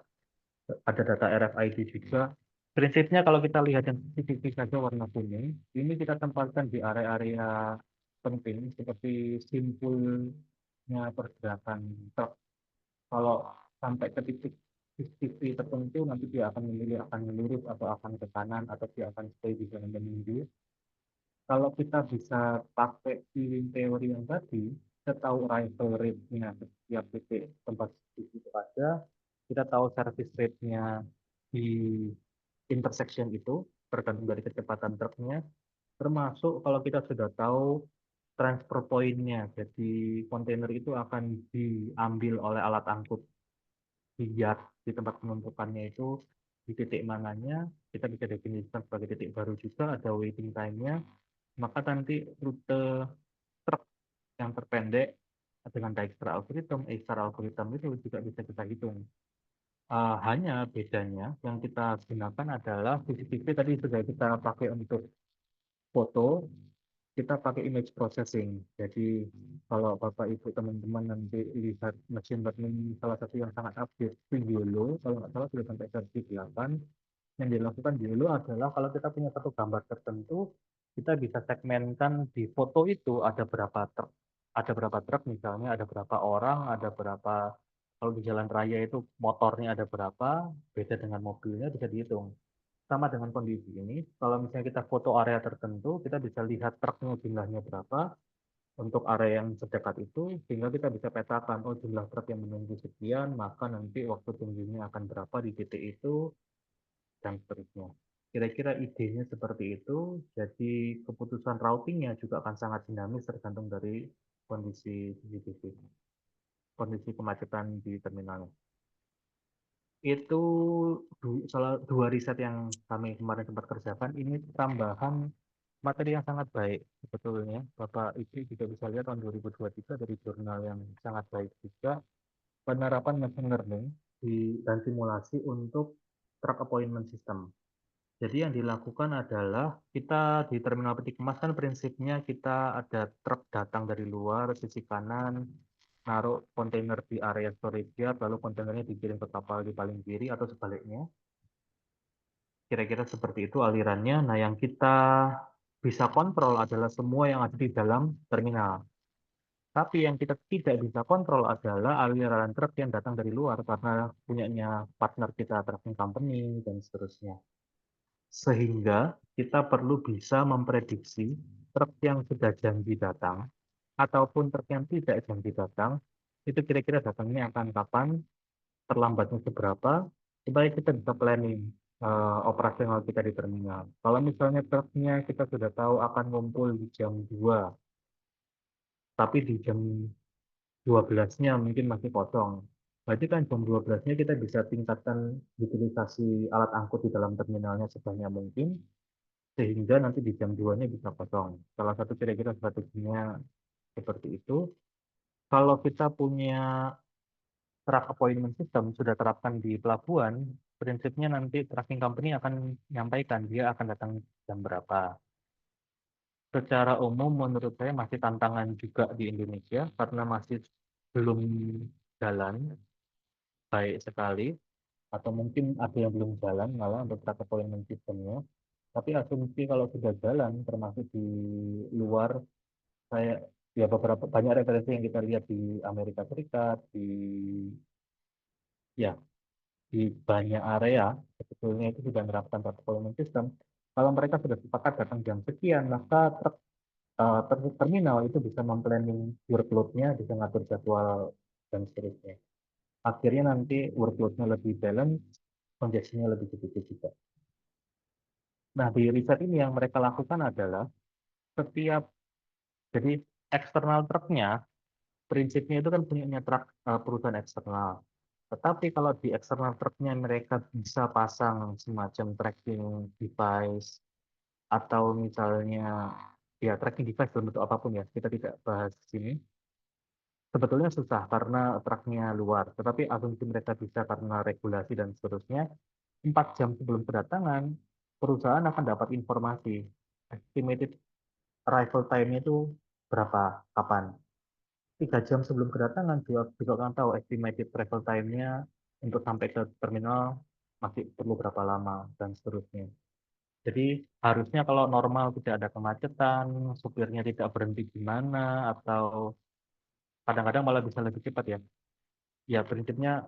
ada data RFID juga. Prinsipnya kalau kita lihat yang CCTV saja warna kuning, ini kita tempatkan di area-area penting seperti simpulnya pergerakan truk. Kalau sampai ke titik CCTV tertentu, nanti dia akan memilih akan lurus atau akan ke kanan atau dia akan stay di jalan menunggu. Kalau kita bisa pakai feeling teori yang tadi, kita tahu arrival rate-nya setiap titik tempat itu ada, kita tahu service rate-nya di intersection itu, tergantung dari kecepatan truknya, termasuk kalau kita sudah tahu transfer point-nya, jadi kontainer itu akan diambil oleh alat angkut di yard, di tempat penumpukannya itu, di titik mananya, kita bisa definisikan sebagai titik baru juga, ada waiting time-nya, maka nanti rute truk yang terpendek dengan Dijkstra algorithm, A-star algorithm itu juga bisa kita hitung. Hanya bedanya yang kita gunakan adalah CCTV tadi sudah kita pakai untuk foto, kita pakai image processing. Jadi kalau Bapak Ibu teman-teman nanti lihat machine learning salah satu yang sangat update itu YOLO, kalau nggak salah sudah sampai versi 8. Yang dilakukan YOLO adalah kalau kita punya satu gambar tertentu, kita bisa segmenkan di foto itu ada berapa truk misalnya, ada berapa orang, ada berapa kalau di jalan raya itu motornya ada berapa, beda dengan mobilnya bisa dihitung. Sama dengan kondisi ini, kalau misalnya kita foto area tertentu, kita bisa lihat truknya jumlahnya berapa untuk area yang sedekat itu, sehingga kita bisa petakan, oh jumlah truk yang menunggu sekian, maka nanti waktu tunggunya akan berapa di titik itu, dan seterusnya. Kira-kira idenya seperti itu, jadi keputusan routingnya juga akan sangat dinamis tergantung dari kondisi CCTV, kondisi kemacetan di terminalnya. Itu salah dua riset yang kami kemarin sempat kerjakan, ini tambahan materi yang sangat baik sebetulnya. Bapak Ibu juga bisa lihat tahun 2023 dari jurnal yang sangat baik juga, penerapan machine learning dan simulasi untuk truck appointment system. Jadi yang dilakukan adalah kita di terminal peti kemas kan prinsipnya kita ada truk datang dari luar sisi kanan, naruh kontainer di area storage yard, lalu kontainernya dikirim ke kapal di paling kiri atau sebaliknya. Kira-kira seperti itu alirannya. Nah, yang kita bisa kontrol adalah semua yang ada di dalam terminal. Tapi yang kita tidak bisa kontrol adalah aliran truk yang datang dari luar karena punyanya partner kita trucking company dan seterusnya. Sehingga kita perlu bisa memprediksi truk yang sudah janji datang ataupun truk yang tidak janji datang, itu kira-kira datangnya akan kapan, terlambatnya seberapa, supaya kita bisa planning operasional kita di terminal. Kalau misalnya truknya kita sudah tahu akan ngumpul di jam 2, tapi di jam 12-nya mungkin masih kosong. Berarti kan jam 12-nya kita bisa tingkatkan utilisasi alat angkut di dalam terminalnya sebanyak mungkin, sehingga nanti di jam 2-nya bisa kosong. Salah satu kira-kira strateginya seperti itu. Kalau kita punya truck appointment system sudah terapkan di pelabuhan, prinsipnya nanti tracking company akan menyampaikan dia akan datang jam berapa. Secara umum menurut saya masih tantangan juga di Indonesia karena masih belum jalan baik sekali, atau mungkin ada yang belum jalan malah untuk truck appointment systemnya. Tapi asumsi kalau sudah jalan termasuk di luar, saya ya beberapa banyak referensi yang kita lihat di Amerika Serikat, ya di banyak area sebetulnya itu sudah menerapkan deployment system. Kalau mereka sudah sepakat datang jam sekian, maka terminal itu bisa memplanning workload-nya, bisa ngatur jadwal dan seterusnya. Akhirnya nanti workload-nya lebih balance, congestion-nya lebih sedikit juga. Nah, di riset ini yang mereka lakukan adalah setiap, jadi eksternal truk-nya, prinsipnya itu kan punya truk perusahaan eksternal. Tetapi kalau di eksternal truk-nya mereka bisa pasang semacam tracking device atau misalnya ya tracking device dalam bentuk apapun ya, kita tidak bahas di sini. Sebetulnya susah karena truknya luar, tetapi asumsi mereka bisa karena regulasi dan seterusnya. 4 jam sebelum kedatangan, perusahaan akan dapat informasi estimated arrival time-nya itu berapa, kapan. 3 jam sebelum kedatangan juga akan tahu estimated travel time-nya untuk sampai ke terminal masih perlu berapa lama dan seterusnya. Jadi harusnya kalau normal tidak ada kemacetan, supirnya tidak berhenti di mana, atau kadang-kadang malah bisa lebih cepat ya. Ya prinsipnya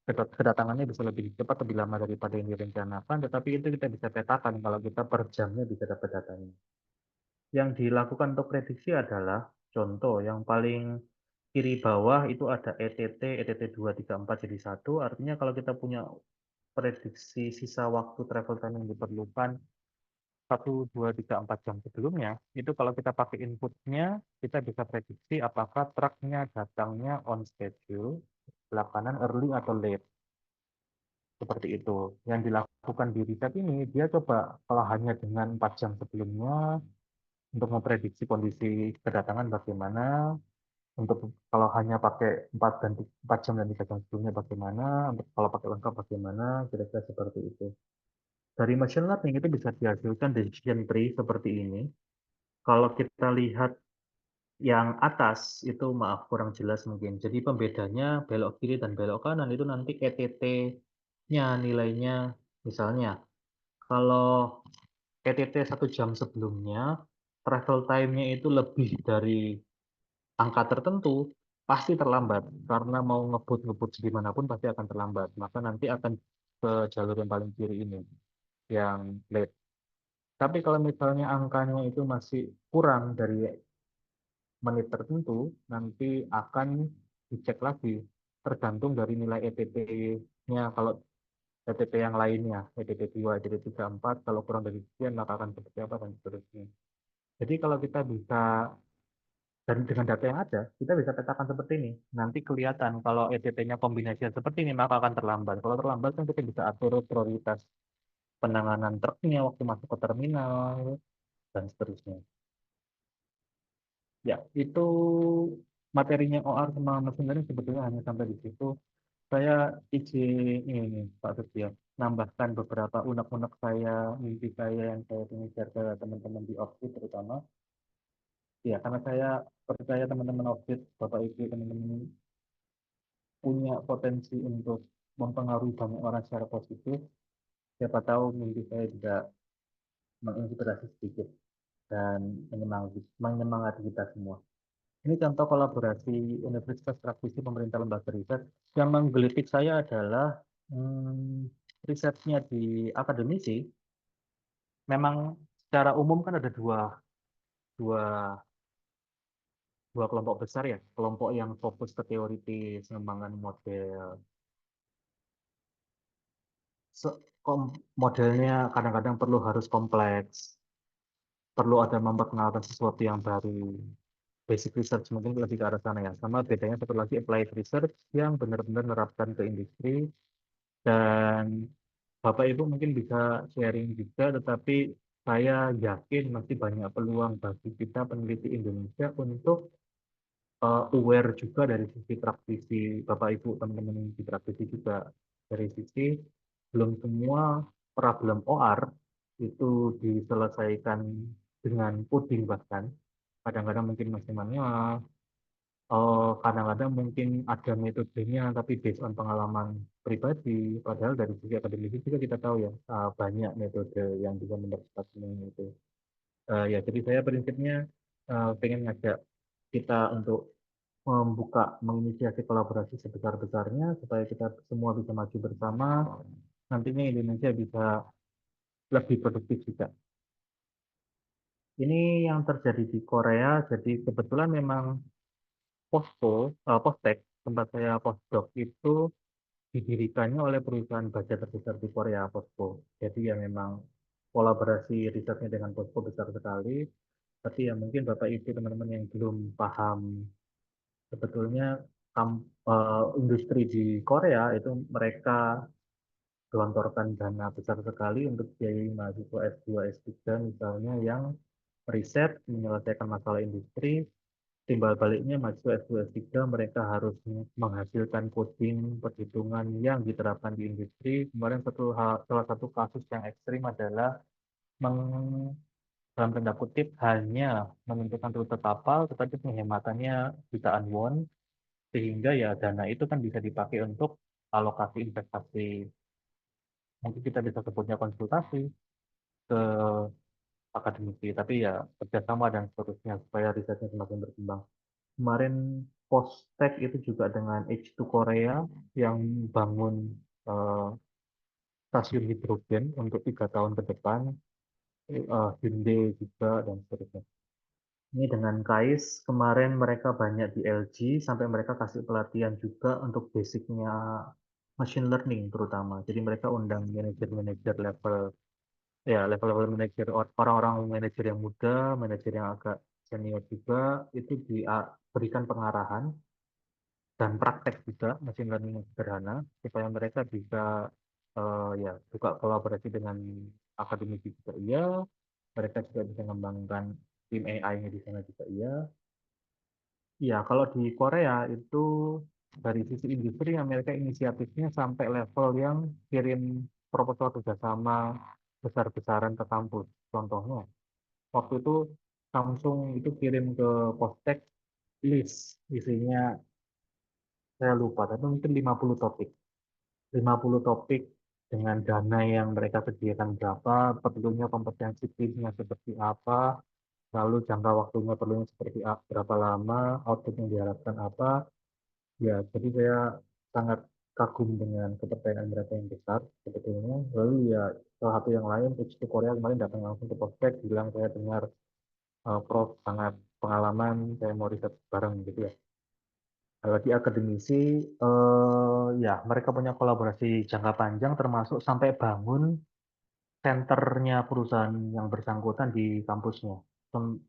kedatangannya bisa lebih cepat, lebih lama daripada yang direncanakan, tetapi itu kita bisa petakan kalau kita per jamnya bisa dapat datanya. Yang dilakukan untuk prediksi adalah, contoh yang paling kiri bawah itu ada ETT 2, 3, 4 jadi satu, artinya kalau kita punya prediksi sisa waktu travel time yang diperlukan 1, 2, 3, 4 jam sebelumnya, itu kalau kita pakai inputnya, kita bisa prediksi apakah truknya datangnya on schedule, belakangan early atau late. Seperti itu. Yang dilakukan di riset ini, dia coba kalau hanya dengan 4 jam sebelumnya, untuk memprediksi kondisi kedatangan bagaimana, untuk kalau hanya pakai 4 jam dan 3 jam sebelumnya bagaimana, untuk kalau pakai lengkap bagaimana, kira-kira seperti itu. Dari machine learning itu bisa dihasilkan decision tree seperti ini. Kalau kita lihat yang atas itu maaf kurang jelas mungkin. Jadi pembedanya belok kiri dan belok kanan itu nanti ETT-nya nilainya, misalnya kalau ETT 1 jam sebelumnya travel time-nya itu lebih dari angka tertentu, pasti terlambat karena mau ngebut-ngebut dimanapun pasti akan terlambat. Maka nanti akan ke jalur yang paling kiri ini, yang late. Tapi kalau misalnya angkanya itu masih kurang dari menit tertentu, nanti akan dicek lagi tergantung dari nilai ETT-nya. Kalau ETT yang lainnya, ETT 2, ETT 3, 4, kalau kurang dari sekian maka akan seperti apa dan seterusnya. Jadi kalau kita bisa, dan dengan data yang ada, kita bisa petakan seperti ini. Nanti kelihatan kalau ETT-nya kombinasi seperti ini, maka akan terlambat. Kalau terlambat kan kita bisa atur prioritas penanganan truknya waktu masuk ke terminal, dan seterusnya. Ya, itu materinya OR sama mesin learning sebetulnya hanya sampai di situ. Saya izin ini, Pak Setia, nambahkan beberapa unek-unek saya, mimpi saya yang saya ingin share ke teman-teman di Oxford terutama. Ya, karena saya percaya teman-teman Oxford, Bapak Ibu, teman-teman punya potensi untuk mempengaruhi banyak orang secara positif. Siapa tahu mimpi saya juga menginspirasi sedikit dan menyemangati kita semua. Ini contoh kolaborasi Universitas Praktisi Pemerintah Lembaga Riset. Yang menggelitik saya adalah risetnya di akademisi. Memang secara umum kan ada dua, dua kelompok besar ya. Kelompok yang fokus ke teoritis, pengembangan model. Modelnya kadang-kadang perlu harus kompleks, perlu ada memperkenalkan sesuatu yang baru. Basic research mungkin lebih ke arah sana ya. Sama bedanya satu lagi applied research yang benar-benar menerapkan ke industri. Dan Bapak Ibu mungkin bisa sharing juga, tetapi saya yakin masih banyak peluang bagi kita peneliti Indonesia untuk aware juga dari sisi praktisi Bapak Ibu teman-teman di praktisi juga, dari sisi belum semua problem OR itu diselesaikan dengan coding, bahkan kadang-kadang mungkin masih manual. Kadang-kadang mungkin ada metodenya tapi based on pengalaman pribadi, padahal dari sisi akademik juga kita tahu ya, banyak metode yang bisa mempercepat semuanya itu. Ya jadi saya prinsipnya pengen ngajak kita untuk membuka, menginisiasi kolaborasi sebesar-besarnya supaya kita semua bisa maju bersama, nantinya Indonesia bisa lebih produktif juga. Ini yang terjadi di Korea, jadi kebetulan memang Postek, tempat saya postdoc itu didirikannya oleh perusahaan baja terbesar di Korea, Posco. Jadi ya memang kolaborasi risetnya dengan Posco besar sekali. Tapi ya mungkin Bapak Ibu teman-teman yang belum paham sebetulnya industri di Korea itu mereka gelontorkan dana besar sekali untuk biayai mahasiswa S2, S3 misalnya yang riset, menyelesaikan masalah industri, timbal baliknya mahasiswa S2 S3 mereka harus menghasilkan coding perhitungan yang diterapkan di industri. Kemarin salah satu kasus yang ekstrim adalah meng, dalam tanda kutip hanya menentukan rute kapal, tetapi penghematannya jutaan won, sehingga ya dana itu kan bisa dipakai untuk alokasi investasi. Mungkin kita bisa sebutnya konsultasi ke akademisi, tapi ya kerjasama dan seterusnya supaya risetnya semakin berkembang. Kemarin Postek itu juga dengan H2 Korea yang bangun eh, stasiun hidrogen untuk 3 tahun ke depan, Hyundai juga dan seterusnya. Ini dengan KAIS kemarin mereka banyak di LG sampai mereka kasih pelatihan juga untuk basicnya machine learning terutama. Jadi mereka undang manajer-manajer level ya level-level manajer orang-orang manajer yang muda, manajer yang agak senior juga itu diberikan pengarahan dan praktek juga machine learning yang sederhana supaya mereka bisa ya juga kolaborasi dengan akademisi juga iya, mereka juga bisa mengembangkan tim AI-nya di sana juga iya. Iya, kalau di Korea itu dari sisi industri Amerika inisiatifnya sampai level yang kirim proposal kerjasama besar-besaran ke kampus. Contohnya, waktu itu Samsung itu kirim ke Postek list isinya saya lupa, tapi mungkin 50 topik. 50 topik dengan dana yang mereka sediakan berapa, perlunya kompetensi timnya seperti apa, lalu jangka waktunya perlunya seperti berapa lama, output yang diharapkan apa. Ya, jadi saya sangat kagum dengan kepercayaan mereka yang besar sebetulnya. Lalu ya salah satu yang lain, H2 Korea kemarin datang langsung ke Prospek, bilang saya dengar Prof sangat pengalaman, saya mau riset bareng gitu ya. Kalau di akademisi, ya mereka punya kolaborasi jangka panjang termasuk sampai bangun senternya perusahaan yang bersangkutan di kampusnya.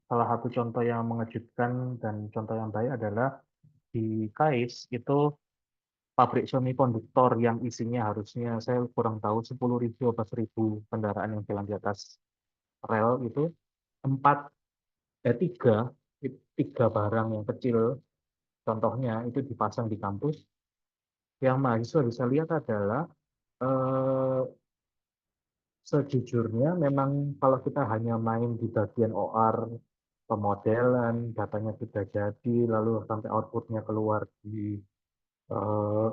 Salah satu contoh yang mengejutkan dan contoh yang baik adalah di KAIS itu pabrik semikonduktor yang isinya harusnya saya kurang tahu 10.000 atau 1.000 kendaraan yang jalan di atas rel itu empat tiga tiga barang yang kecil contohnya itu dipasang di kampus yang mahasiswa bisa lihat adalah eh, sejujurnya memang kalau kita hanya main di bagian OR pemodelan datanya sudah jadi lalu sampai outputnya keluar di eh,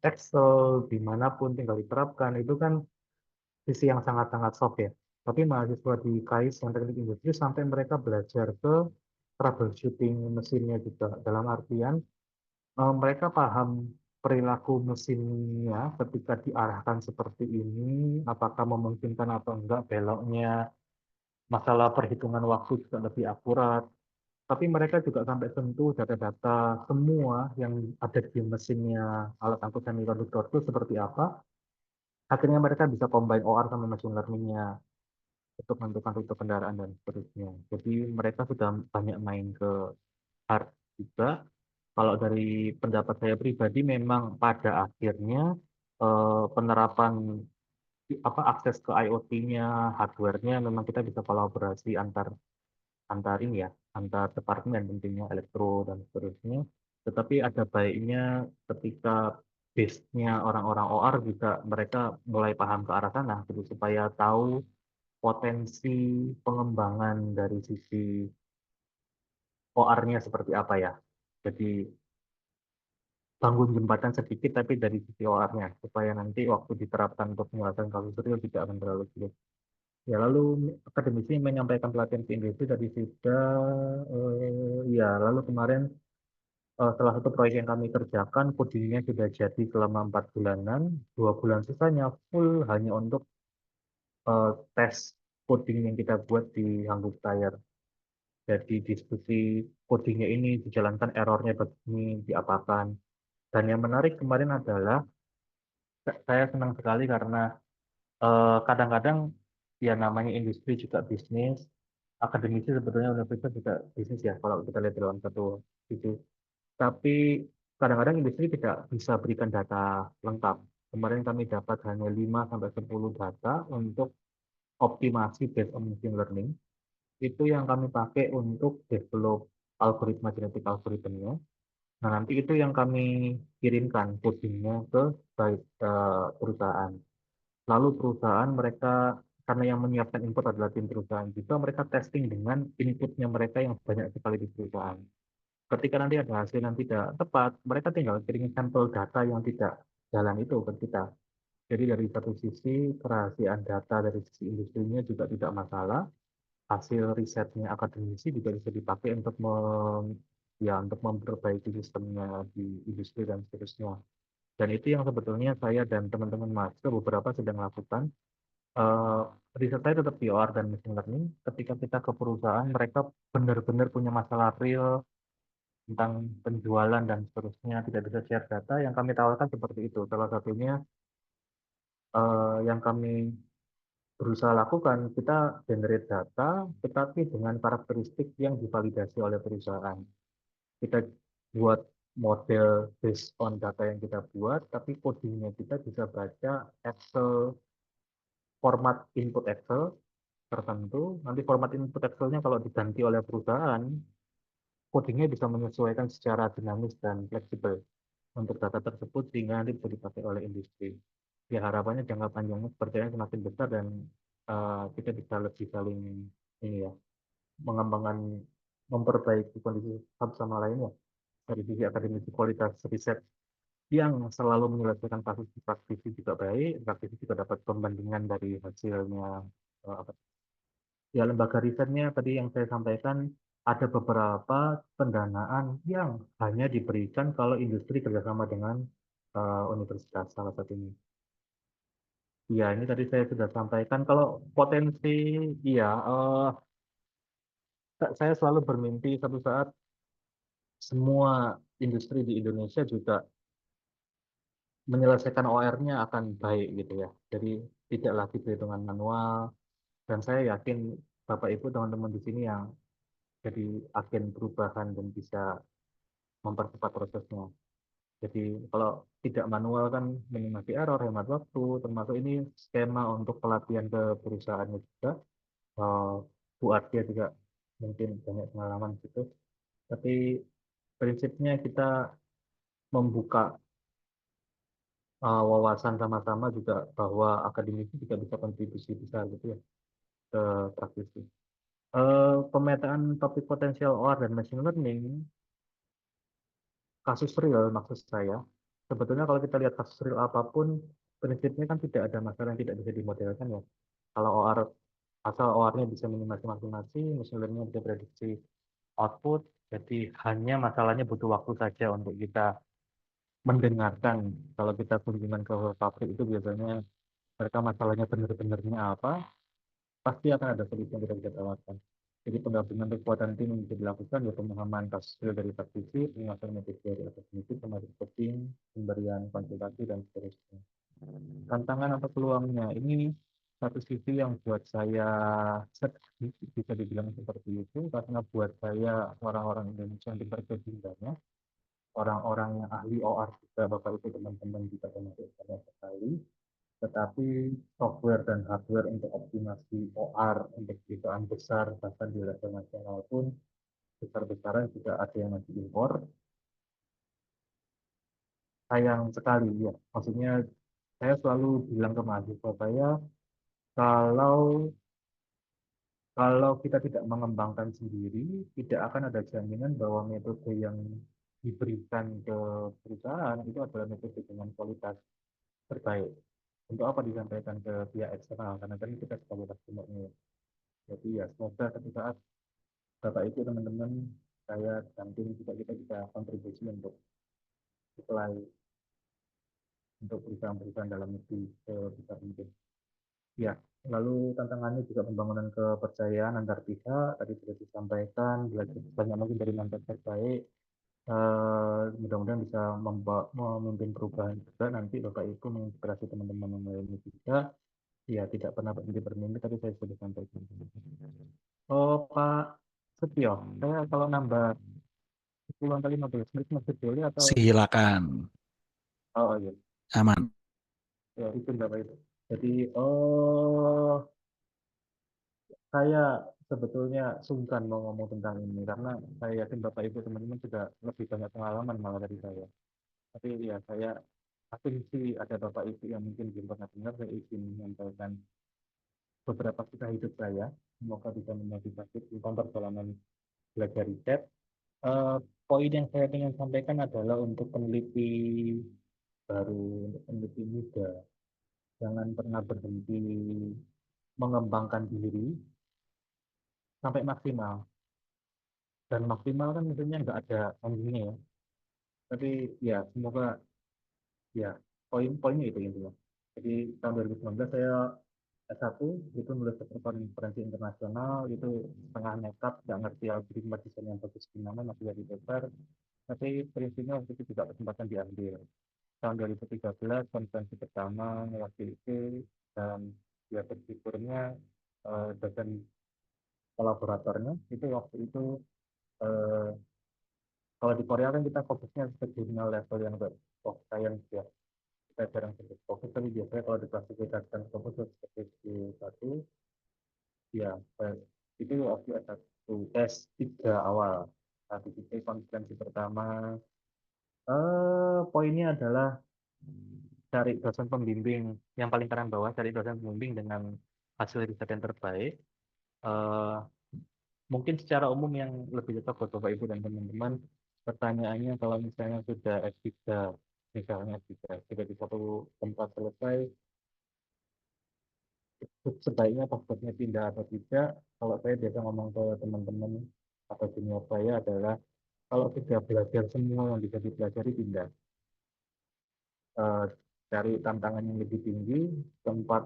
Excel dimanapun tinggal diterapkan itu kan sisi yang sangat-sangat soft ya. Tapi mahasiswa di KAIS yang teknik industri sampai mereka belajar ke troubleshooting mesinnya juga. Dalam artian mereka paham perilaku mesinnya ketika diarahkan seperti ini, apakah memungkinkan atau enggak beloknya, masalah perhitungan waktu juga lebih akurat. Tapi mereka juga sampai sentuh data-data semua yang ada di mesinnya alat angkut semikonduktor itu seperti apa. Akhirnya mereka bisa combine OR sama machine learning-nya untuk menentukan rute kendaraan dan seterusnya. Jadi mereka sudah banyak main ke hard juga. Kalau dari pendapat saya pribadi memang pada akhirnya penerapan akses ke IoT-nya, hardware-nya memang kita bisa kolaborasi antar antar ini ya, antar departemen tentunya elektro dan seterusnya. Tetapi ada baiknya ketika base-nya orang-orang OR juga mereka mulai paham ke arah sana gitu supaya tahu potensi pengembangan dari sisi OR-nya seperti apa ya. Jadi bangun jembatan sedikit tapi dari sisi OR-nya supaya nanti waktu diterapkan untuk penyelesaian kasus real tidak akan terlalu sulit. Ya lalu akademisi menyampaikan pelatihan ke industri dari SISDA, ya lalu kemarin salah satu proyek yang kami kerjakan codingnya sudah jadi selama 4 bulanan, 2 bulan sisanya full hanya untuk tes coding yang kita buat di Hanguk Tire. Jadi diskusi codingnya ini dijalankan errornya begini diapakan. Dan yang menarik kemarin adalah saya senang sekali karena kadang-kadang ya namanya industri juga bisnis, akademisi sebetulnya universitas juga bisnis ya kalau kita lihat dalam satu sisi. Tapi kadang-kadang industri tidak bisa berikan data lengkap. Kemarin kami dapat hanya 5 sampai 10 data untuk optimasi based on machine learning. itu yang kami pakai untuk develop algoritma genetik algoritmnya. Nah, nanti itu yang kami kirimkan codingnya ke perusahaan. Lalu perusahaan mereka, karena yang menyiapkan input adalah tim perusahaan juga, mereka testing dengan inputnya mereka yang banyak sekali di perusahaan. Ketika nanti ada hasil yang tidak tepat, mereka tinggal kirim sampel data yang tidak jalan itu ke kita. Jadi dari satu sisi kerahasiaan data dari sisi industrinya juga tidak masalah, hasil risetnya akademisi juga bisa dipakai untuk untuk memperbaiki sistemnya di industri dan seterusnya. Dan itu yang sebetulnya saya dan teman-teman mahasiswa beberapa sedang lakukan. Eh, Riset saya tetap PR dan machine learning. Ketika kita ke perusahaan, mereka benar-benar punya masalah real tentang penjualan dan seterusnya, tidak bisa share data. Yang kami tawarkan seperti itu. Salah satunya yang kami berusaha lakukan, kita generate data, tetapi dengan karakteristik yang divalidasi oleh perusahaan. Kita buat model based on data yang kita buat, tapi codingnya kita bisa baca Excel, format input Excel tertentu. Nanti format input Excel-nya kalau diganti oleh perusahaan, codingnya bisa menyesuaikan secara dinamis dan fleksibel untuk data tersebut sehingga nanti bisa dipakai oleh industri. Ya harapannya jangka panjangnya sepertinya semakin besar dan kita bisa lebih saling ini ya mengembangkan memperbaiki kondisi satu sama lainnya dari sisi akademisi kualitas riset yang selalu menyelesaikan kasus di praktisi juga baik, praktisi juga dapat pembandingan dari hasilnya. Apa ya lembaga risetnya tadi yang saya sampaikan ada beberapa pendanaan yang hanya diberikan kalau industri kerjasama dengan universitas salah satunya. Iya, ini tadi saya sudah sampaikan kalau potensi, iya, saya selalu bermimpi satu saat semua industri di Indonesia juga menyelesaikan OR-nya akan baik gitu ya. Jadi tidak lagi perhitungan manual dan saya yakin Bapak Ibu teman-teman di sini yang jadi agen perubahan dan bisa mempercepat prosesnya. Jadi kalau tidak manual kan minimasi error, hemat waktu, termasuk ini skema untuk pelatihan ke perusahaannya juga. Eh, Bu Artia juga mungkin banyak pengalaman gitu. Tapi prinsipnya kita membuka wawasan sama-sama juga bahwa akademisi juga bisa kontribusi besar gitu ya ke praktisi. Pemetaan topik potensial OR dan machine learning, kasus real maksud saya, sebetulnya kalau kita lihat kasus real apapun, prinsipnya kan tidak ada masalah yang tidak bisa dimodelkan ya. Kalau OR, asal OR-nya bisa minimasi maksimalasi, machine learning bisa prediksi output, jadi hanya masalahnya butuh waktu saja untuk kita mendengarkan. Kalau kita kunjungan ke pabrik itu biasanya mereka masalahnya benar-benarnya apa, pasti akan ada solusi yang kita tawarkan. Jadi penggabungan kekuatan tim yang bisa dilakukan ya pemahaman kasus real dari praktisi, penguasaan metode dari akademisi, termasuk coding, pemberian konsultasi dan seterusnya. Tantangan atau peluangnya ini satu sisi yang buat saya sedih, bisa dibilang seperti itu karena buat saya orang-orang Indonesia yang bekerja di banyak, orang-orang yang ahli OR juga Bapak Ibu teman-teman juga termasuk banyak sekali, tetapi software dan hardware untuk optimasi OR untuk jutaan besar bahkan di level nasional pun besar-besaran juga ada yang masih impor. Sayang sekali ya, maksudnya saya selalu bilang ke mahasiswa saya kalau kalau kita tidak mengembangkan sendiri, tidak akan ada jaminan bahwa metode yang diberikan ke perusahaan itu adalah metode dengan kualitas terbaik. Untuk apa disampaikan ke pihak eksternal? Karena kan kita sebagai customer-nya. Jadi ya semoga suatu saat Bapak Ibu teman-teman saya dan tim juga kita bisa kontribusi untuk supply untuk perusahaan-perusahaan dalam negeri sebesar mungkin. Ya, lalu tantangannya juga pembangunan kepercayaan antar pihak tadi sudah disampaikan, belajar banyak mungkin dari mantan terbaik. Mudah-mudahan bisa memimpin perubahan juga nanti Bapak Ibu menginspirasi teman-teman yang lainnya juga. Ya, tidak pernah berhenti bermimpi, tapi saya sudah sampaikan. Oh, Pak Setio, saya kalau nambah 10 kali 15 menit masih boleh atau Silakan, oh iya, aman. ya itu Bapak itu. Jadi, oh saya sebetulnya sungkan mau ngomong tentang ini karena saya yakin Bapak Ibu teman-teman juga lebih banyak pengalaman malah dari saya. Tapi ya saya asumsi ada Bapak Ibu yang mungkin belum pernah dengar, saya izin menyampaikan beberapa kisah hidup saya. Semoga bisa memotivasi tentang perjalanan belajar riset. Eh, Poin yang saya ingin sampaikan adalah untuk peneliti baru, untuk peneliti muda, jangan pernah berhenti mengembangkan diri sampai maksimal. Dan maksimal kan maksudnya nggak ada endingnya ya. Tapi ya semoga ya poin-poinnya itu intinya. Jadi tahun 2019 saya S1 itu nulis paper konferensi internasional itu setengah nekat, nggak ngerti algoritma desain yang bagus gimana, masih jadi paper. Tapi prinsipnya waktu itu juga kesempatan diambil. Tahun 2013 konferensi pertama mewakili itu dan ya bersyukurnya dosen kolaboratornya itu waktu itu eh, kalau di Korea kan kita fokusnya ke jurnal level yang of science ya, kita jarang sebut fokus, tapi biasanya kalau diklasifikasikan fokus seperti di satu ya itu waktu S1 S3 awal. Nah, di situ konferensi pertama poinnya adalah cari dosen pembimbing yang paling kanan bawah, cari dosen pembimbing dengan hasil riset yang terbaik. Eh, Mungkin secara umum yang lebih cocok buat Bapak Ibu dan teman-teman, pertanyaannya kalau misalnya sudah S3, misalnya S3, sudah di satu tempat selesai, sebaiknya paspornya pindah atau tidak. Kalau saya biasa ngomong ke teman-teman atau junior saya adalah, kalau sudah belajar semua yang bisa dipelajari, pindah. Eh, Cari tantangan yang lebih tinggi, tempat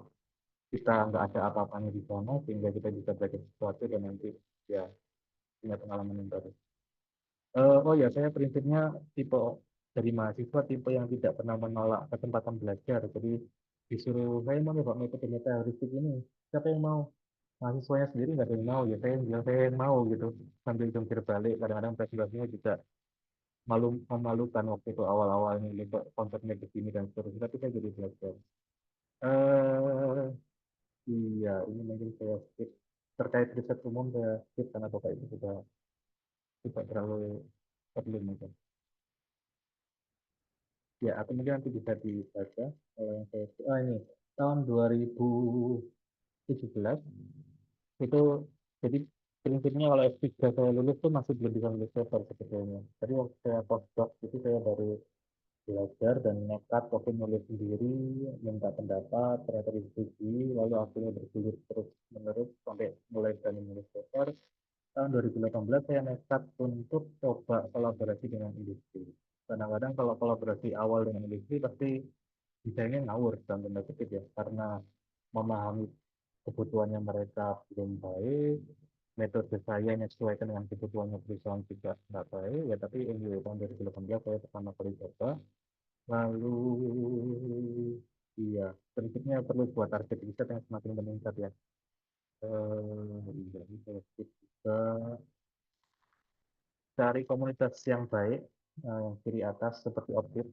kita nggak ada apa-apanya di sana, sehingga kita bisa belajar sesuatu dan nanti ya punya pengalaman yang baru. Oh ya, saya prinsipnya tipe dari mahasiswa tipe yang tidak pernah menolak kesempatan belajar. Jadi disuruh saya mau nyoba metode meta heuristik ini, siapa yang mau? Mahasiswanya sendiri nggak ada yang mau, ya saya yang bilang saya yang mau gitu. Sambil jungkir balik, kadang-kadang presentasinya juga memalukan waktu itu awal-awal ini konsepnya begini dan seterusnya. Tapi saya jadi belajar. Eh iya, ini mungkin saya skip terkait riset umum saya skip karena bapak itu sudah tidak terlalu perlu mungkin. Ya, atau mungkin nanti bisa dibaca kalau yang saya ini tahun 2017 itu jadi prinsipnya kalau S3 saya lulus tuh masih belum bisa lulus paper sebetulnya. Jadi waktu saya postdoc itu saya baru belajar dan nekat waktu nulis sendiri, minta pendapat, ternyata disetujui, lalu akhirnya bergulir terus menerus sampai mulai berani nulis paper. Tahun 2018 saya nekat untuk coba kolaborasi dengan industri. Kadang-kadang kalau kolaborasi awal dengan industri pasti desainnya ngawur dalam tanda kutip ya, karena memahami kebutuhannya mereka belum baik, metode saya yang sesuaikan dengan kebutuhannya perusahaan juga nggak baik ya. Tapi anyway, tahun 2018 saya pertama kali coba, lalu iya prinsipnya perlu buat target riset yang semakin meningkat ya. Iya, ini saya skip juga, cari komunitas yang baik, yang kiri atas seperti Optif.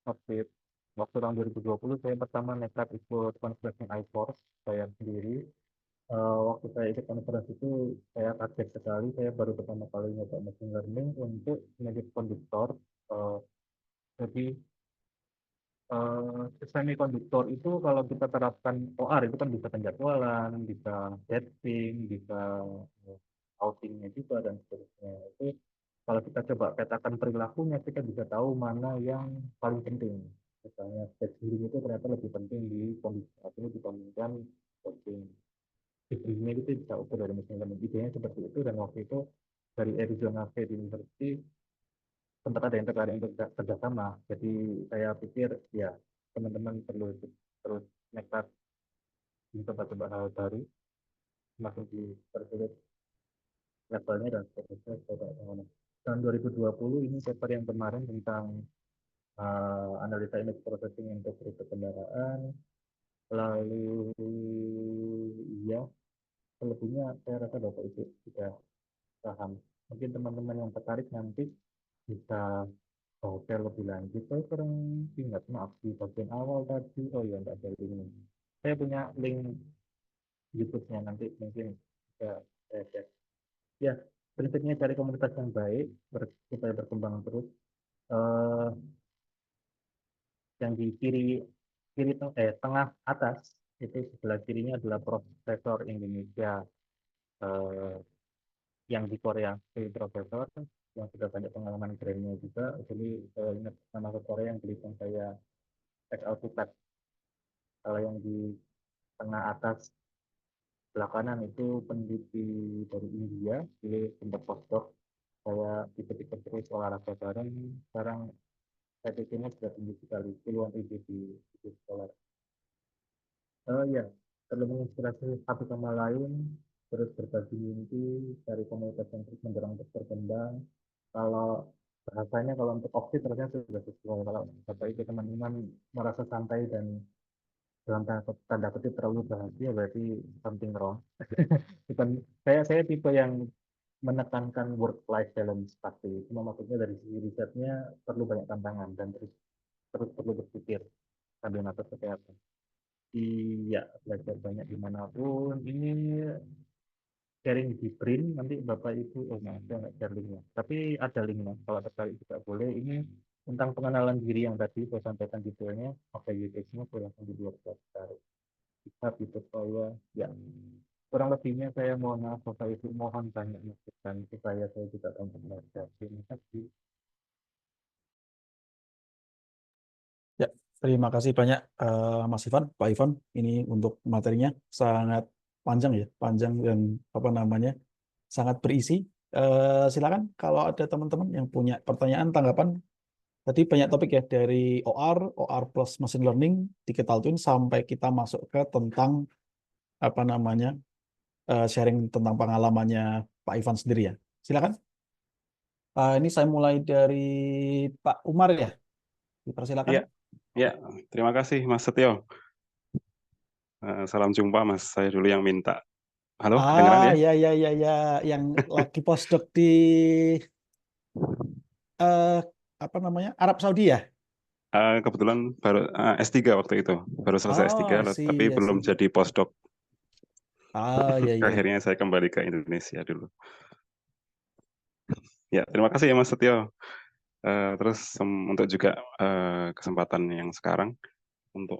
Optif waktu tahun 2020 saya pertama nekat ikut konferensi iForce saya sendiri. Waktu saya ikut konferensi itu saya kaget sekali, saya baru pertama kali nyoba machine learning untuk menjadi konduktor. Eh, jadi semikonduktor itu kalau kita terapkan OR itu kan bisa penjadwalan, bisa setting, bisa routingnya juga dan seterusnya. Itu kalau kita coba petakan perilakunya, kita bisa tahu mana yang paling penting. Misalnya scheduling itu ternyata lebih penting di kondisi saat ini dibandingkan setting. Schedulingnya itu bisa ukur dari machine learning. Idenya seperti itu dan waktu itu dari Arizona State University sempat ada yang tertarik untuk kerjasama. Jadi saya pikir ya teman-teman perlu terus nekat mencoba-coba hal baru, semakin dipersulit levelnya dan seterusnya. Tahun 2020 ini paper yang kemarin tentang analisa image processing untuk rute kendaraan. Lalu iya, selebihnya saya rasa Bapak Ibu sudah paham. Mungkin teman-teman yang tertarik nanti bisa baca lebih lanjut. Saya kurang ingat, maaf di bagian awal tadi. Oh ya, nggak ada link. Saya punya link YouTube-nya nanti mungkin Ya, ya, ya. Ya, prinsipnya cari komunitas yang baik supaya berkembang terus. Eh, yang di tengah atas itu sebelah kirinya adalah Profesor Indonesia, eh, yang di Korea, jadi profesor yang sudah banyak pengalaman brandnya juga. Jadi saya ingat nama ke Korea yang belikan saya ex alpukat. Kalau yang di tengah atas sebelah kanan itu peneliti dari India, jadi tempat postdoc. Saya ikut-ikut terus olahraga bareng. Sekarang saya pikirnya sudah tinggi sekali, puluhan ribu di sekolah. Ya, perlu menginspirasi satu sama lain, terus berbagi mimpi, cari komunitas yang terus mendorong untuk berkembang. Kalau bahasanya, kalau untuk opsi ternyata sudah sesuai. Kalau Bapak itu teman-teman merasa santai dan dalam tanda kutip terlalu bahagia, berarti something wrong. Bukan, saya tipe yang menekankan work life balance pasti. Cuma maksudnya dari sisi risetnya perlu banyak tantangan dan terus terus perlu berpikir sambil ngatur kesehatan. Iya, belajar banyak dimanapun. Ini sharing di print, nanti Bapak Ibu, oh nah, saya nggak share linknya. Tapi ada linknya, kalau tertarik juga boleh. Ini tentang pengenalan diri yang tadi saya sampaikan detailnya, oke YouTube-nya silahkan di luar tertarik. Bisa YouTube saya, ya. Kurang lebihnya saya mohon maaf Bapak Ibu, mohon banyak masukan supaya saya juga bisa belajar. Terima kasih. Ya, terima kasih banyak Mas Ivan, Pak Ivan. Ini untuk materinya sangat panjang ya, panjang dan apa namanya, sangat berisi. Silakan kalau ada teman-teman yang punya pertanyaan, tanggapan. Tadi banyak topik ya dari OR plus machine learning, digital twin sampai kita masuk ke tentang apa namanya sharing tentang pengalamannya Pak Ivan sendiri ya. Silakan. Ini saya mulai dari Pak Umar ya. Dipersilakan. Ya, ya, terima kasih Mas Setio. Salam jumpa Mas, saya dulu yang minta. Halo, kedengeran ya? Ya, yang lagi postdoc di eh, apa namanya Arab Saudi ya. Kebetulan baru S3 waktu itu, baru selesai S3, Oh, tapi I belum see. jadi postdoc. Ya. Akhirnya saya kembali ke Indonesia dulu. Ya, terima kasih ya Mas Setio. Terus untuk juga kesempatan yang sekarang untuk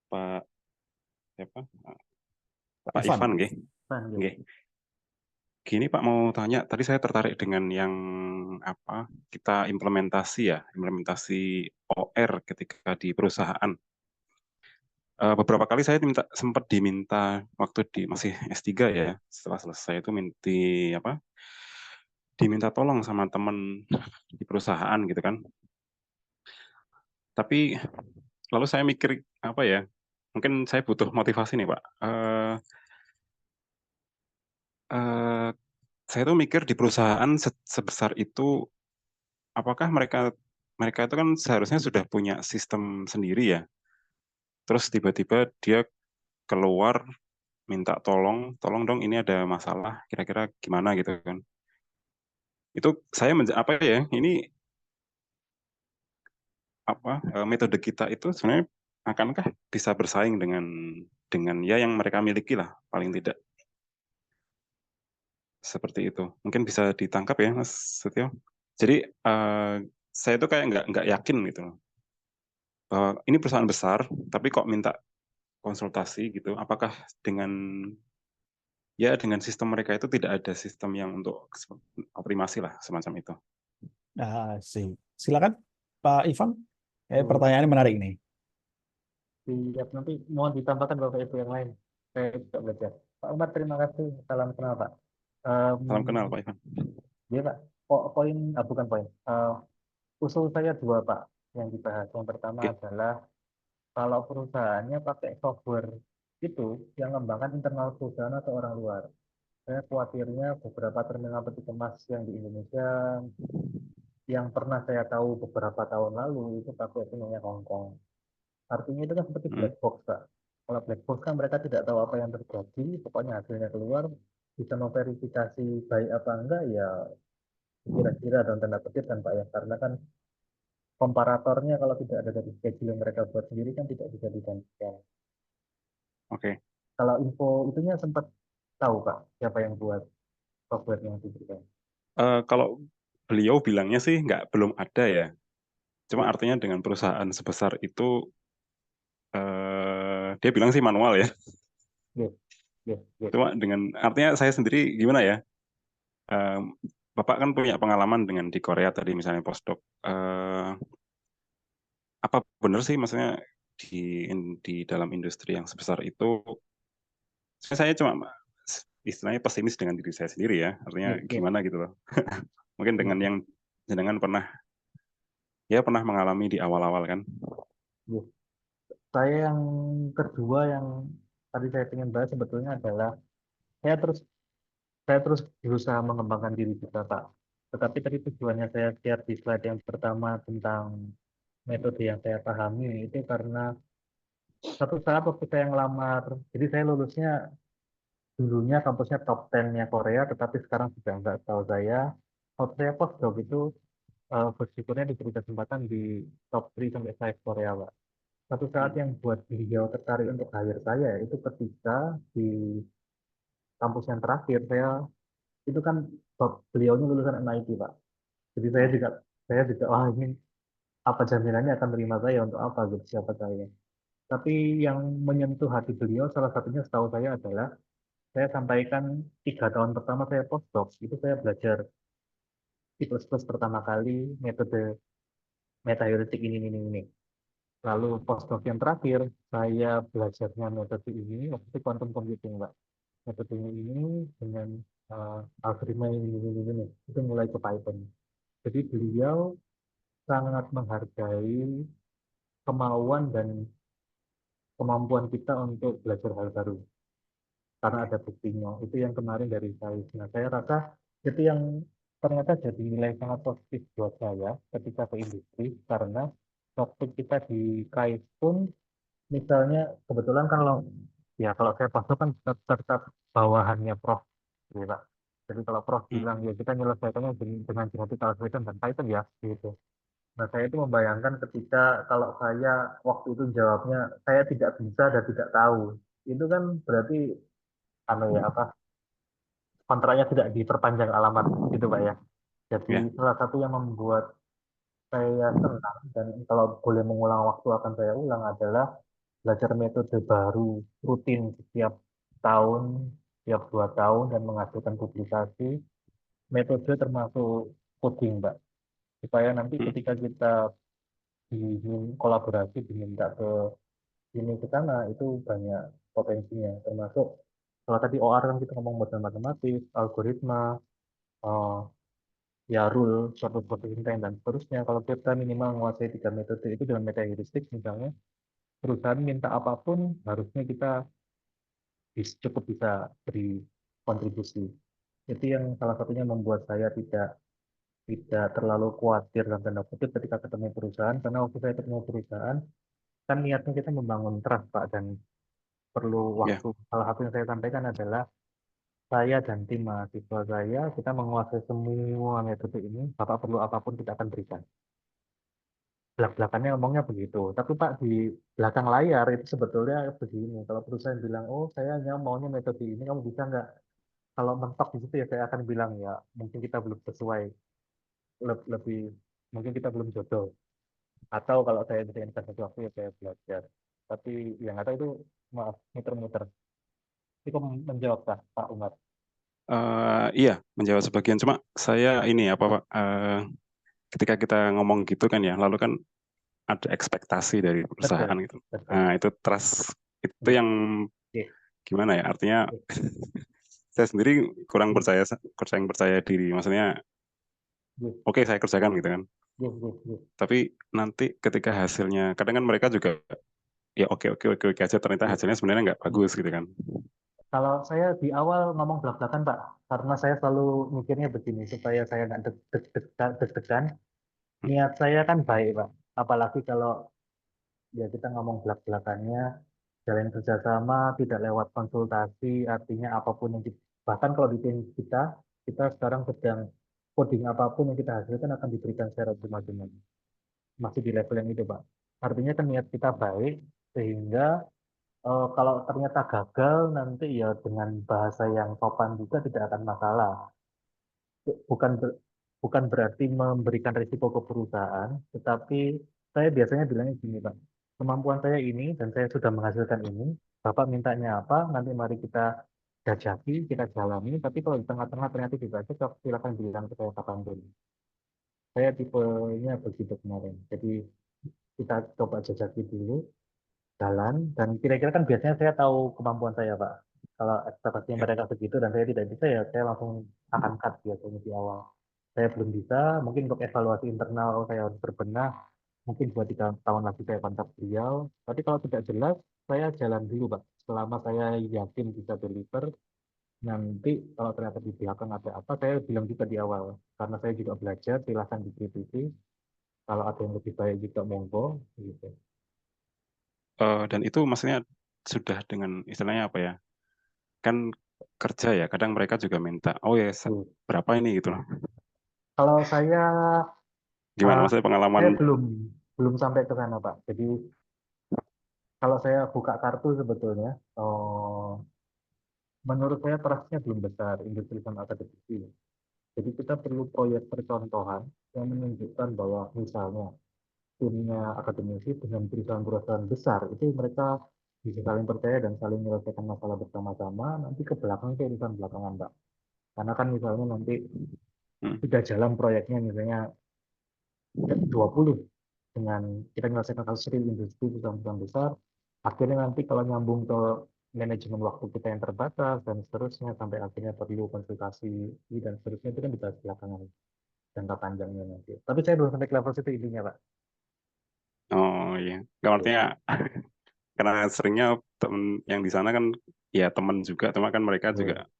Pak siapa? Pak Ivan. Ivan, nggih. Nah, ya. Nggih. Gini Pak, mau tanya, tadi saya tertarik dengan yang apa kita implementasi OR ketika di perusahaan. Beberapa kali saya sempat diminta waktu masih S3 ya, setelah selesai itu diminta tolong sama teman di perusahaan gitu kan. Tapi lalu saya mikir apa ya, mungkin saya butuh motivasi nih Pak. Eh, saya tuh mikir di perusahaan sebesar itu, apakah mereka mereka itu kan seharusnya sudah punya sistem sendiri ya. Terus tiba-tiba dia keluar minta tolong dong ini ada masalah, kira-kira gimana gitu kan. Itu saya apa ya? Ini metode kita itu sebenarnya akankah bisa bersaing dengan ya yang mereka miliki lah paling tidak seperti itu. Mungkin bisa ditangkap ya Mas Setio. Jadi saya itu kayak nggak yakin gitu loh, bahwa ini perusahaan besar tapi kok minta konsultasi gitu. Apakah dengan dengan sistem mereka itu tidak ada sistem yang untuk optimasi lah semacam itu. Silakan Pak Ivan. Oh, Pertanyaannya menarik nih. siap, nanti mohon ditambahkan Bapak Ibu yang lain. Saya juga belajar. Pak Umar, terima kasih. Salam kenal, Pak. Salam kenal Pak Ivan. Ya, Pak. Poin, bukan poin. Usul saya dua, Pak, yang dibahas. Yang pertama Oke. adalah kalau perusahaannya pakai software itu yang ngembangkan internal perusahaan atau orang luar. Saya khawatirnya beberapa terminal peti kemas yang di Indonesia yang pernah saya tahu beberapa tahun lalu itu pakai punyanya Hongkong. Artinya itu kan seperti Hmm, black box, Pak. Kalau black box kan mereka tidak tahu apa yang terjadi, pokoknya hasilnya keluar, bisa memverifikasi baik apa enggak, ya kira-kira dalam tanda petik kan Pak ya, karena kan komparatornya kalau tidak ada dari schedule yang mereka buat sendiri kan tidak bisa dibandingkan. Oke. Kalau info itunya sempat tahu Pak siapa yang buat software yang diberikan? Kalau beliau bilangnya sih belum ada ya. Cuma Yes, artinya dengan perusahaan sebesar itu, dia bilang sih manual ya. yes, yes, yes. Cuma dengan artinya saya sendiri gimana ya? Em, Bapak kan punya pengalaman dengan di Korea tadi misalnya postdoc. Apa benar sih maksudnya di dalam industri yang sebesar itu? Saya cuma istilahnya pesimis dengan diri saya sendiri ya. Artinya Yes, yes, gimana gitu loh. Mungkin dengan yes, yang jenengan pernah mengalami di awal-awal kan. yes. Saya yang kedua yang tadi saya ingin bahas sebetulnya adalah saya terus saya terus berusaha mengembangkan diri juga Pak. Tetapi tadi tujuannya saya share di slide yang pertama tentang metode yang saya pahami itu karena satu saat waktu saya ngelamar, jadi saya lulusnya dulunya kampusnya top 10-nya Korea, tetapi sekarang sudah enggak, tahu saya. Waktu saya postdoc itu bersyukurnya diberi kesempatan di top 3 sampai 5 Korea, Pak. Satu saat yang buat beliau tertarik untuk hire saya itu ketika di kampus yang terakhir saya itu kan beliaunya lulusan MIT, Pak. Jadi saya juga wah ini apa jaminannya akan terima saya untuk apa gitu siapa saya. Tapi yang menyentuh hati beliau salah satunya setahu saya adalah saya sampaikan 3 tahun pertama saya postdoc itu saya belajar C++ pertama kali metode metaheuristik ini. Lalu postdoc yang terakhir saya belajarnya metode ini waktu itu quantum computing Pak. Metodenya ini dengan algoritma ini. Itu mulai ke Python. Jadi beliau sangat menghargai kemauan dan kemampuan kita untuk belajar hal baru karena ada buktinya. Itu yang kemarin dari saya. Nah, saya rasa itu yang ternyata jadi nilai sangat positif buat saya ketika ke industri karena waktu kita di KAIS pun misalnya kebetulan kalau saya masuk kan tetap bawahannya Prof. Gitu, Pak. Jadi kalau Prof Hmm. bilang ya kita nyelesaikannya dengan genetik algorithm dan Python ya gitu. Nah, saya itu membayangkan ketika kalau saya waktu itu jawabnya saya tidak bisa dan tidak tahu. Itu kan berarti apa kontraknya tidak diperpanjang alamat gitu Pak ya. Jadi Ya. salah satu yang membuat saya senang dan kalau boleh mengulang waktu akan saya ulang adalah belajar metode baru rutin setiap tahun, setiap 2 tahun dan menghasilkan publikasi. Metode termasuk coding, Mbak. Supaya nanti Hmm. ketika kita kolaborasi diminta ke sini ke sana itu banyak potensinya. Termasuk kalau tadi OR kan kita ngomong model matematis, algoritma, eh, ya rule, suatu processing time dan seterusnya. Kalau kita minimal menguasai 3 metode itu dalam meta heuristik misalnya, perusahaan minta apapun harusnya kita cukup bisa beri kontribusi. Itu yang salah satunya membuat saya tidak tidak terlalu khawatir dalam tanda kutip ketika ketemu perusahaan karena waktu saya ketemu perusahaan kan niatnya kita membangun trust Pak dan perlu Ya. waktu. Salah satu yang saya sampaikan adalah saya dan tim mahasiswa saya kita menguasai semua metode ini. Bapak perlu apapun kita akan berikan. Belak-belakannya ngomongnya begitu. Tapi Pak di belakang layar itu sebetulnya begini. Kalau perusahaan bilang, oh saya hanya maunya metode ini, kamu bisa nggak? Kalau mentok di situ ya saya akan bilang ya mungkin kita belum sesuai, lebih mungkin kita belum jodoh. Atau kalau saya bisa investasi sesuatu ya saya belajar. Tapi yang nggak tahu itu maaf muter-muter. Itu kok menjawab Pak Umar? Iya, menjawab sebagian. Cuma saya ini apa Pak? Ketika kita ngomong gitu kan ya, lalu kan ada ekspektasi dari Betul, perusahaan gitu. betul. Nah, itu trust itu Yes, yang yes, gimana ya? Artinya yes, saya sendiri kurang yes, percaya diri. Maksudnya, yes, oke saya kerjakan gitu kan. yes, yes, yes. Tapi nanti ketika hasilnya, kadang kan mereka juga ya oke aja. Ternyata Yes. hasilnya sebenarnya nggak bagus gitu kan. Kalau saya di awal ngomong belak-belakan Pak, karena saya selalu mikirnya begini supaya saya nggak deg-degan. Niat saya kan baik Pak, apalagi kalau ya kita ngomong belak-belakannya jalan kerjasama tidak lewat konsultasi, artinya apapun yang bahkan kalau di tim kita sekarang sedang coding apapun yang kita hasilkan akan diberikan secara cuma-cuma. Masih di level yang itu, Pak. Artinya kan niat kita baik, sehingga Kalau ternyata gagal nanti ya dengan bahasa yang sopan juga tidak akan masalah. Bukan bukan berarti memberikan risiko ke perusahaan, tetapi saya biasanya bilangnya gini, Pak. Kemampuan saya ini dan saya sudah menghasilkan ini. Bapak mintanya apa? Nanti mari kita jajaki, kita jalani. Tapi kalau di tengah-tengah ternyata tidak cocok, silakan bilang ke saya kapanpun. Saya tipenya begitu kemarin. Jadi kita coba jajaki dulu, jalan, dan kira-kira kan biasanya saya tahu kemampuan saya, Pak. Kalau ekspektasinya Ya. mereka begitu dan saya tidak bisa, ya saya langsung akan cut biasanya di awal. Saya belum bisa, mungkin untuk evaluasi internal saya harus berbenah, mungkin 2-3 tahun lagi saya kontak beliau. Tapi kalau tidak jelas, saya jalan dulu, Pak. Selama saya yakin bisa deliver, nanti kalau ternyata di belakang ada apa, saya bilang juga di awal. Karena saya juga belajar, silahkan dikritisi. Kalau ada yang lebih baik juga monggo, gitu. Dan itu maksudnya sudah dengan istilahnya apa ya? Kan kerja ya, kadang mereka juga minta, oh ya Tuh. berapa ini gitu loh. Kalau saya Gimana Uh, maksudnya pengalaman? saya belum sampai ke sana, Pak. Jadi kalau saya buka kartu sebetulnya, menurut saya trustnya belum besar industri sama akademisi. Jadi kita perlu proyek percontohan yang menunjukkan bahwa misalnya timnya akademisi dengan perusahaan-perusahaan besar itu mereka bisa saling percaya dan saling menyelesaikan masalah bersama-sama. Nanti ke belakang itu urusan belakangan, Pak. Karena kan misalnya nanti Hmm. sudah jalan proyeknya misalnya 20 dengan kita menyelesaikan kasus real industri perusahaan besar, akhirnya nanti kalau nyambung ke manajemen waktu kita yang terbatas dan seterusnya sampai akhirnya perlu konsultasi dan seterusnya itu kan dibahas belakangan jangka panjangnya nanti. Tapi saya belum sampai ke level situ intinya, Pak. Oh iya, nggak artinya karena seringnya temen yang di sana kan ya temen juga, cuma kan mereka juga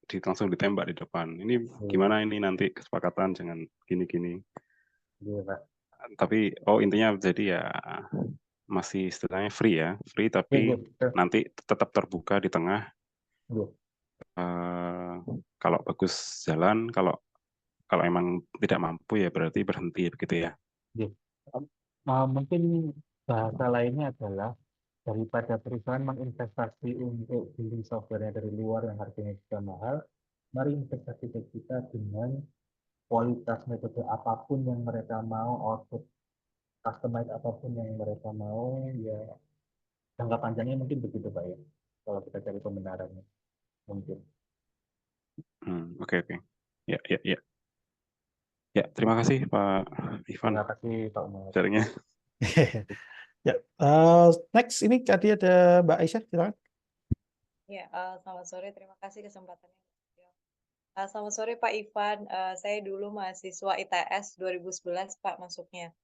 Iya, langsung ditembak di depan. Ini iya, gimana ini nanti kesepakatan dengan gini-gini. iya, Pak. Tapi oh intinya jadi ya masih istilahnya free ya, free Iya, tapi iya, iya, nanti tetap terbuka di tengah. iya, eh, Kalau bagus jalan, kalau kalau emang tidak mampu ya berarti berhenti begitu ya. iya. Mungkin bahasa lainnya adalah daripada perusahaan menginvestasi untuk beli software dari luar yang harganya juga mahal, mari investasi ke kita dengan kualitas metode apapun yang mereka mau, output customize apapun yang mereka mau, ya jangka panjangnya mungkin begitu, Pak, ya. Kalau kita cari pembenarannya, mungkin. Oke oke. Ya ya ya. Ya, terima kasih Pak Ivan Terima kasih, Pak Umar. sharingnya. Ya, next ini tadi ada Mbak Aisyah, silakan. Ya, selamat sore. Terima kasih kesempatannya. Selamat sore Pak Ivan. Saya dulu mahasiswa ITS 2011 Pak masuknya.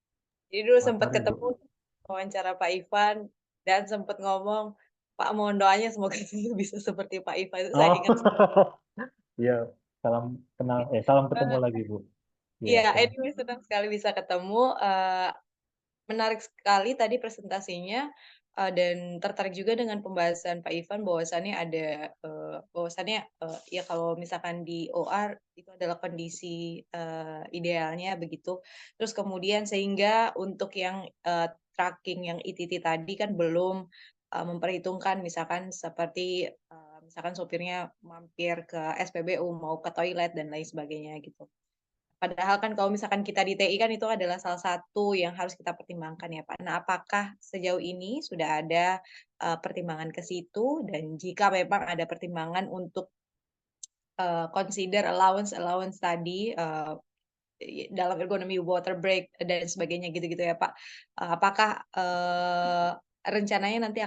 Jadi dulu Selamat sempat sore, Bu. ketemu wawancara Pak Ivan dan sempat ngomong, Pak mohon doanya semoga saya bisa seperti Pak Ivan. Itu saya Oh, ingat. iya. Salam ketemu lagi, Bu. Iya, Iya, senang. anyway senang sekali bisa ketemu. Menarik sekali tadi presentasinya, dan tertarik juga dengan pembahasan Pak Ivan bahwasannya ada, bahwasannya, ya kalau misalkan di OR itu adalah kondisi, idealnya begitu. Terus kemudian sehingga untuk yang, tracking yang ITT tadi kan belum, memperhitungkan misalkan seperti, misalkan sopirnya mampir ke SPBU, mau ke toilet dan lain sebagainya gitu. Padahal kan kalau misalkan kita di TI kan itu adalah salah satu yang harus kita pertimbangkan ya, Pak. Nah, apakah sejauh ini sudah ada, pertimbangan ke situ dan jika memang ada pertimbangan untuk, consider allowance tadi, dalam ergonomi water break dan sebagainya gitu-gitu ya, Pak. Apakah, rencananya nanti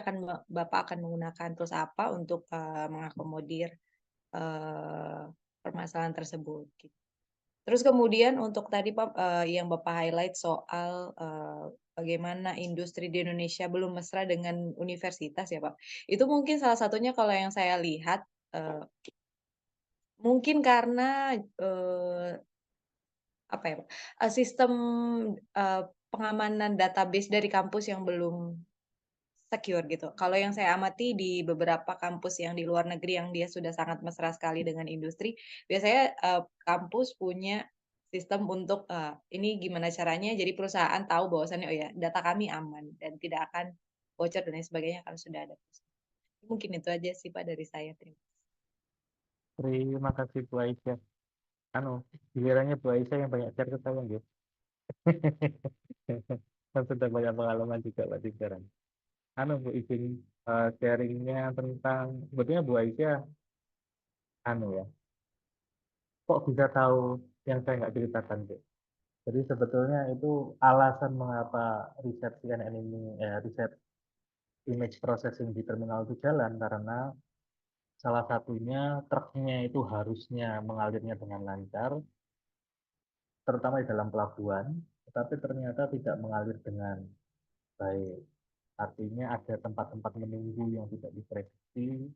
Bapak akan menggunakan tools apa untuk, mengakomodir, eee, permasalahan tersebut gitu? Terus kemudian untuk tadi Pak, yang Bapak highlight soal, bagaimana industri di Indonesia belum mesra dengan universitas ya Pak. Itu mungkin salah satunya kalau yang saya lihat, eee, mungkin karena, apa ya Pak, sistem, pengamanan database dari kampus yang belum secure gitu. Kalau yang saya amati di beberapa kampus yang di luar negeri yang dia sudah sangat mesra sekali dengan industri, biasanya, kampus punya sistem untuk, ini gimana caranya jadi perusahaan tahu bahwasannya, "Oh ya, data kami aman dan tidak akan bocor dan lain sebagainya," karena sudah ada. Mungkin itu aja sih Pak dari saya. Terima kasih Bu Aisyah. Gilirannya Bu Aisyah yang banyak share ke saya gitu. Kan sudah banyak pengalaman juga Pak sekarang. Bu izin sharingnya tentang sebetulnya Bu Aisyah ya. Kok bisa tahu yang saya nggak ceritakan Bu? Jadi sebetulnya itu alasan mengapa riset CNN ini, riset image processing di terminal itu jalan karena salah satunya truknya itu harusnya mengalirnya dengan lancar, terutama di dalam pelabuhan, tetapi ternyata tidak mengalir dengan baik. Artinya ada tempat-tempat menunggu yang tidak diprediksi,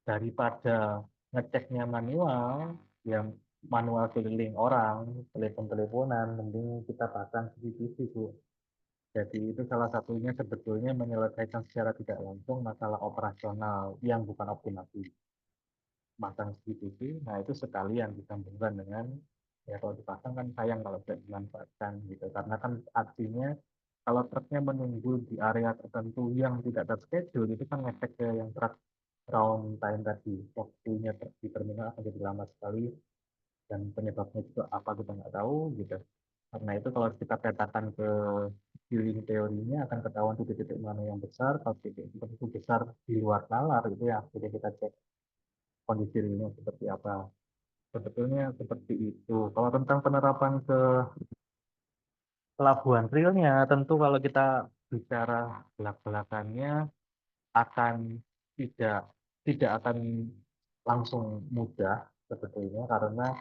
daripada ngeceknya manual, yang manual keliling orang, telepon-teleponan, mending kita pasang CCTV, Bu. Jadi itu salah satunya sebetulnya menyelesaikan secara tidak langsung masalah operasional yang bukan optimasi. Pasang CCTV, nah itu sekalian disambungkan dengan, ya kalau dipasang kan sayang kalau tidak dimanfaatkan gitu. Karena kan artinya kalau truknya menunggu di area tertentu yang tidak terschedule, itu kan ngefek ke yang truk round time tadi. Waktunya di terminal akan jadi lama sekali, dan penyebabnya juga apa kita nggak tahu gitu. Karena itu kalau kita petakan ke healing teorinya akan ketahuan titik-titik mana yang besar, kalau titik itu besar di luar nalar itu ya, jadi kita cek kondisi realnya seperti apa. Sebetulnya seperti itu. Kalau tentang penerapan ke pelabuhan realnya, tentu kalau kita bicara belak-belakannya akan tidak tidak akan langsung mudah sebetulnya karena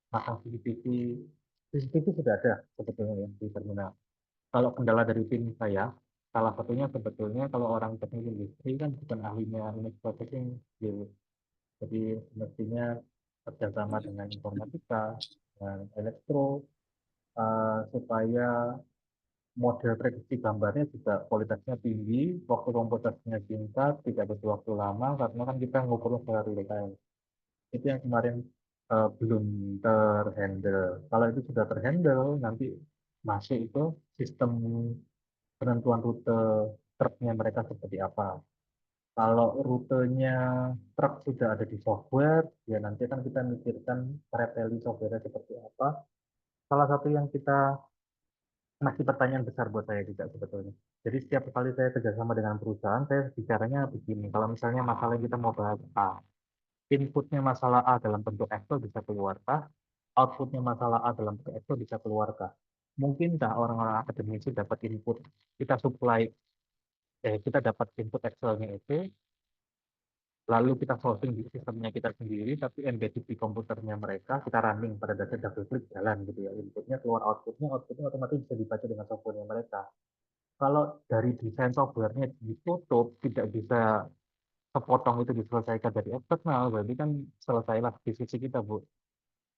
pasang CCTV sudah ada sebetulnya ya di terminal. Kalau kendala dari tim saya, salah satunya sebetulnya kalau orang teknik industri kan bukan ahlinya image processing gitu. Jadi mestinya kerjasama dengan informatika, dengan elektro, supaya model prediksi gambarnya juga kualitasnya tinggi, waktu komputasinya singkat, tidak butuh waktu lama, karena kan kita ngukurnya secara real time. Itu yang kemarin belum terhandle. Kalau itu sudah terhandle, nanti masuk itu sistem penentuan rute truknya mereka seperti apa. Kalau rutenya truk sudah ada di software, ya nanti kan kita mikirkan preteli software seperti apa. Salah satu yang kita masih pertanyaan besar buat saya juga sebetulnya. Jadi setiap kali saya kerjasama dengan perusahaan, saya bicaranya begini. Kalau misalnya masalah yang kita mau bahas A, inputnya masalah A dalam bentuk Excel bisa keluarkah? Outputnya masalah A dalam bentuk Excel bisa keluarkah? Mungkinkah orang-orang akademisi dapat input, kita supply, kita dapat input Excelnya itu, lalu kita solving di sistemnya kita sendiri, tapi embedded di komputernya mereka, kita running pada dasar double click jalan gitu ya. Inputnya keluar outputnya otomatis bisa dibaca dengan softwarenya mereka. Kalau dari desain softwarenya ditutup, tidak bisa sepotong itu diselesaikan dari eksternal, berarti kan selesailah diskusi kita, Bu.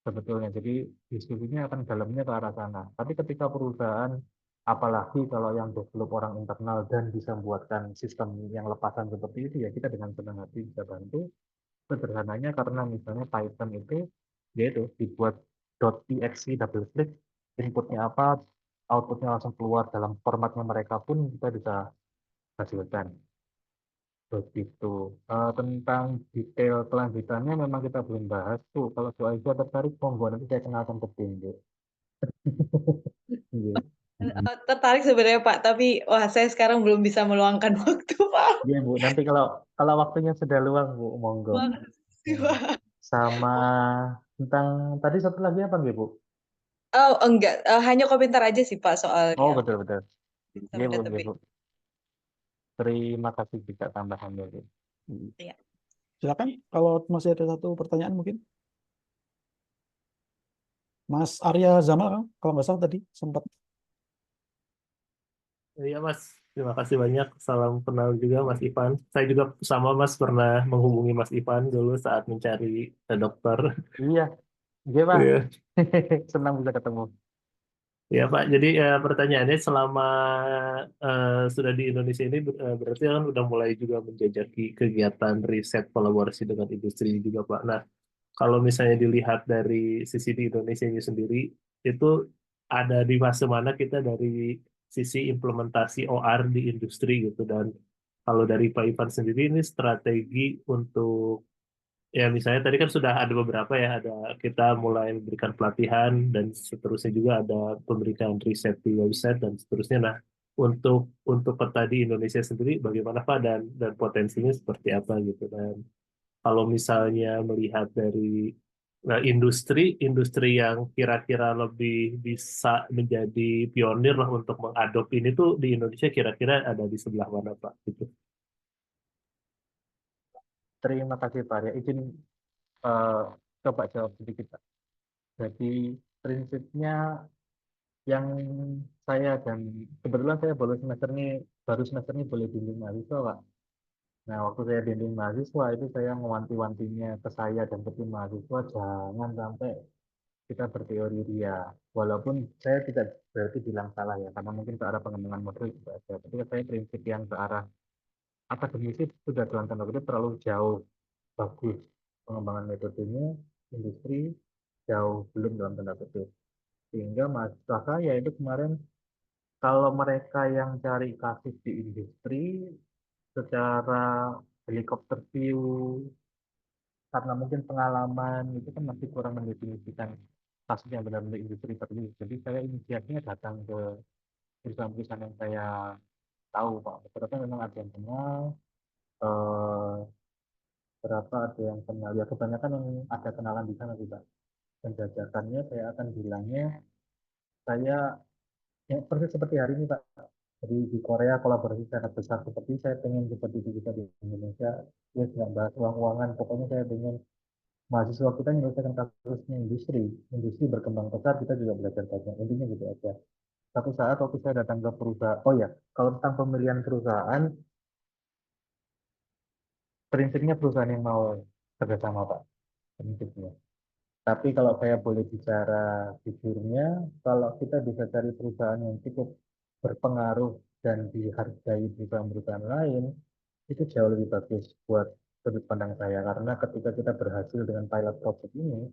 Sebetulnya. Jadi diskusinya akan dalamnya ke arah sana. Tapi ketika perusahaan, apalagi kalau yang develop orang internal dan bisa membuatkan sistem yang lepasan seperti itu, ya kita dengan senang hati bisa bantu. Sederhananya karena misalnya Python itu, yaitu dibuat .exe double click, inputnya apa, outputnya langsung keluar dalam formatnya mereka pun kita bisa hasilkan. Begitu. Tentang detail kelanjutannya memang kita belum bahas tuh. Kalau Bu Aisyah tertarik, monggo nanti saya kenalkan ke tim, Bu. Iya. Tertarik sebenarnya Pak, tapi wah saya sekarang belum bisa meluangkan waktu Pak. Iya, Bu. Nanti kalau waktunya sudah luang, Bu, monggo. Makasih Pak. Sama tentang tadi satu lagi apa nggih, Bu? Oh enggak, hanya komentar aja sih Pak Oh, soalnya betul-betul. Iya, sama Bu, iya, database. Bu. Terima kasih juga tambahannya, Bu. Iya. Silakan kalau masih ada satu pertanyaan mungkin. Mas Arya Zamal kalau nggak salah tadi sempat. Iya Mas, terima kasih banyak. Salam kenal juga Mas Ivan. Saya juga sama Mas pernah menghubungi Mas Ivan dulu saat mencari dokter. Iya, iya, Pak. Iya. Senang bisa ketemu. Ya Pak, jadi pertanyaannya selama sudah di Indonesia ini berarti kan udah mulai juga menjajaki kegiatan riset kolaborasi dengan industri juga Pak. Nah, kalau misalnya dilihat dari sisi di Indonesia ini sendiri, itu ada di fase mana kita dari sisi implementasi OR di industri gitu, dan kalau dari Pak Ivan sendiri ini strategi untuk ya misalnya tadi kan sudah ada beberapa ya, ada kita mulai memberikan pelatihan dan seterusnya juga ada pemberikan riset di website dan seterusnya. Nah, untuk peta di Indonesia sendiri bagaimana Pak dan potensinya seperti apa gitu. Dan kalau misalnya melihat dari industri yang kira-kira lebih bisa menjadi pionir lah untuk mengadop ini tuh di Indonesia kira-kira ada di sebelah mana Pak gitu. Terima kasih Pak Arya. Izin eh, coba jawab sedikit Pak. Jadi prinsipnya yang saya dan kebetulan saya baru semester ini boleh bimbing mahasiswa Pak. Nah waktu saya bimbing mahasiswa itu saya mewanti-wantinya ke saya dan ke tim mahasiswa jangan sampai kita berteori ria. Walaupun saya tidak berarti bilang salah ya, karena mungkin ke arah pengembangan model juga ada. Tapi saya prinsip yang ke arah akademisi sudah dalam tanda kutip terlalu jauh bagus pengembangan metodenya, industri jauh belum dalam tanda kutip. Sehingga mahasiswa saya itu kemarin kalau mereka yang cari kasus di industri secara helikopter view karena mungkin pengalaman itu kan masih kurang mendefinisikan kasus yang benar-benar industri tertentu. Jadi saya inisiatifnya datang ke perusahaan-perusahaan yang saya tahu Pak. Beberapa memang ada yang kenal, eh, berapa ada yang kenal. Ya kebanyakan yang ada kenalan di sana juga. Dan jajakannya saya akan bilangnya saya ya, persis seperti hari ini Pak. Jadi di Korea kolaborasi sangat besar seperti saya pengen seperti itu kita di Indonesia. Ya nggak bahas uang-uangan, pokoknya saya pengen mahasiswa kita menyelesaikan kasusnya industri. Industri berkembang pesat, kita juga belajar banyak. Intinya gitu aja. Satu saat waktu saya datang ke perusahaan, oh ya, kalau tentang pemilihan perusahaan, prinsipnya perusahaan yang mau kerjasama Pak, prinsipnya. Tapi kalau saya boleh bicara jujurnya, kalau kita bisa cari perusahaan yang cukup berpengaruh dan dihargai perusahaan-perusahaan lain, itu jauh lebih bagus buat sudut pandang saya. Karena ketika kita berhasil dengan pilot project ini,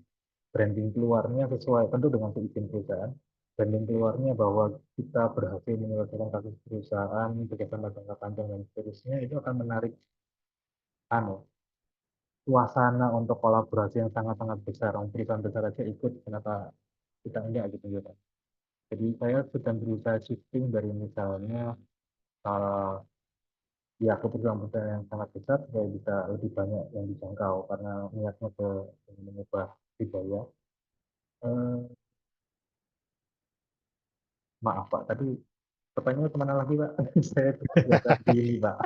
branding keluarnya sesuai tentu dengan seizin perusahaan, branding keluarnya bahwa kita berhasil menyelesaikan kasus perusahaan bekerjasama jangka panjang dan seterusnya, itu akan menarik anu suasana untuk kolaborasi yang sangat-sangat besar. Perusahaan besar aja ikut, kenapa kita enggak gitu ya Pak. Jadi saya sedang berusaha shifting dari misalnya ya ke perusahaan-perusahaan yang sangat besar supaya bisa lebih banyak yang dijangkau karena niatnya ke mengubah budaya. Eh, maaf Pak, tadi pertanyaannya kemana lagi Pak? Saya biasa begini Pak,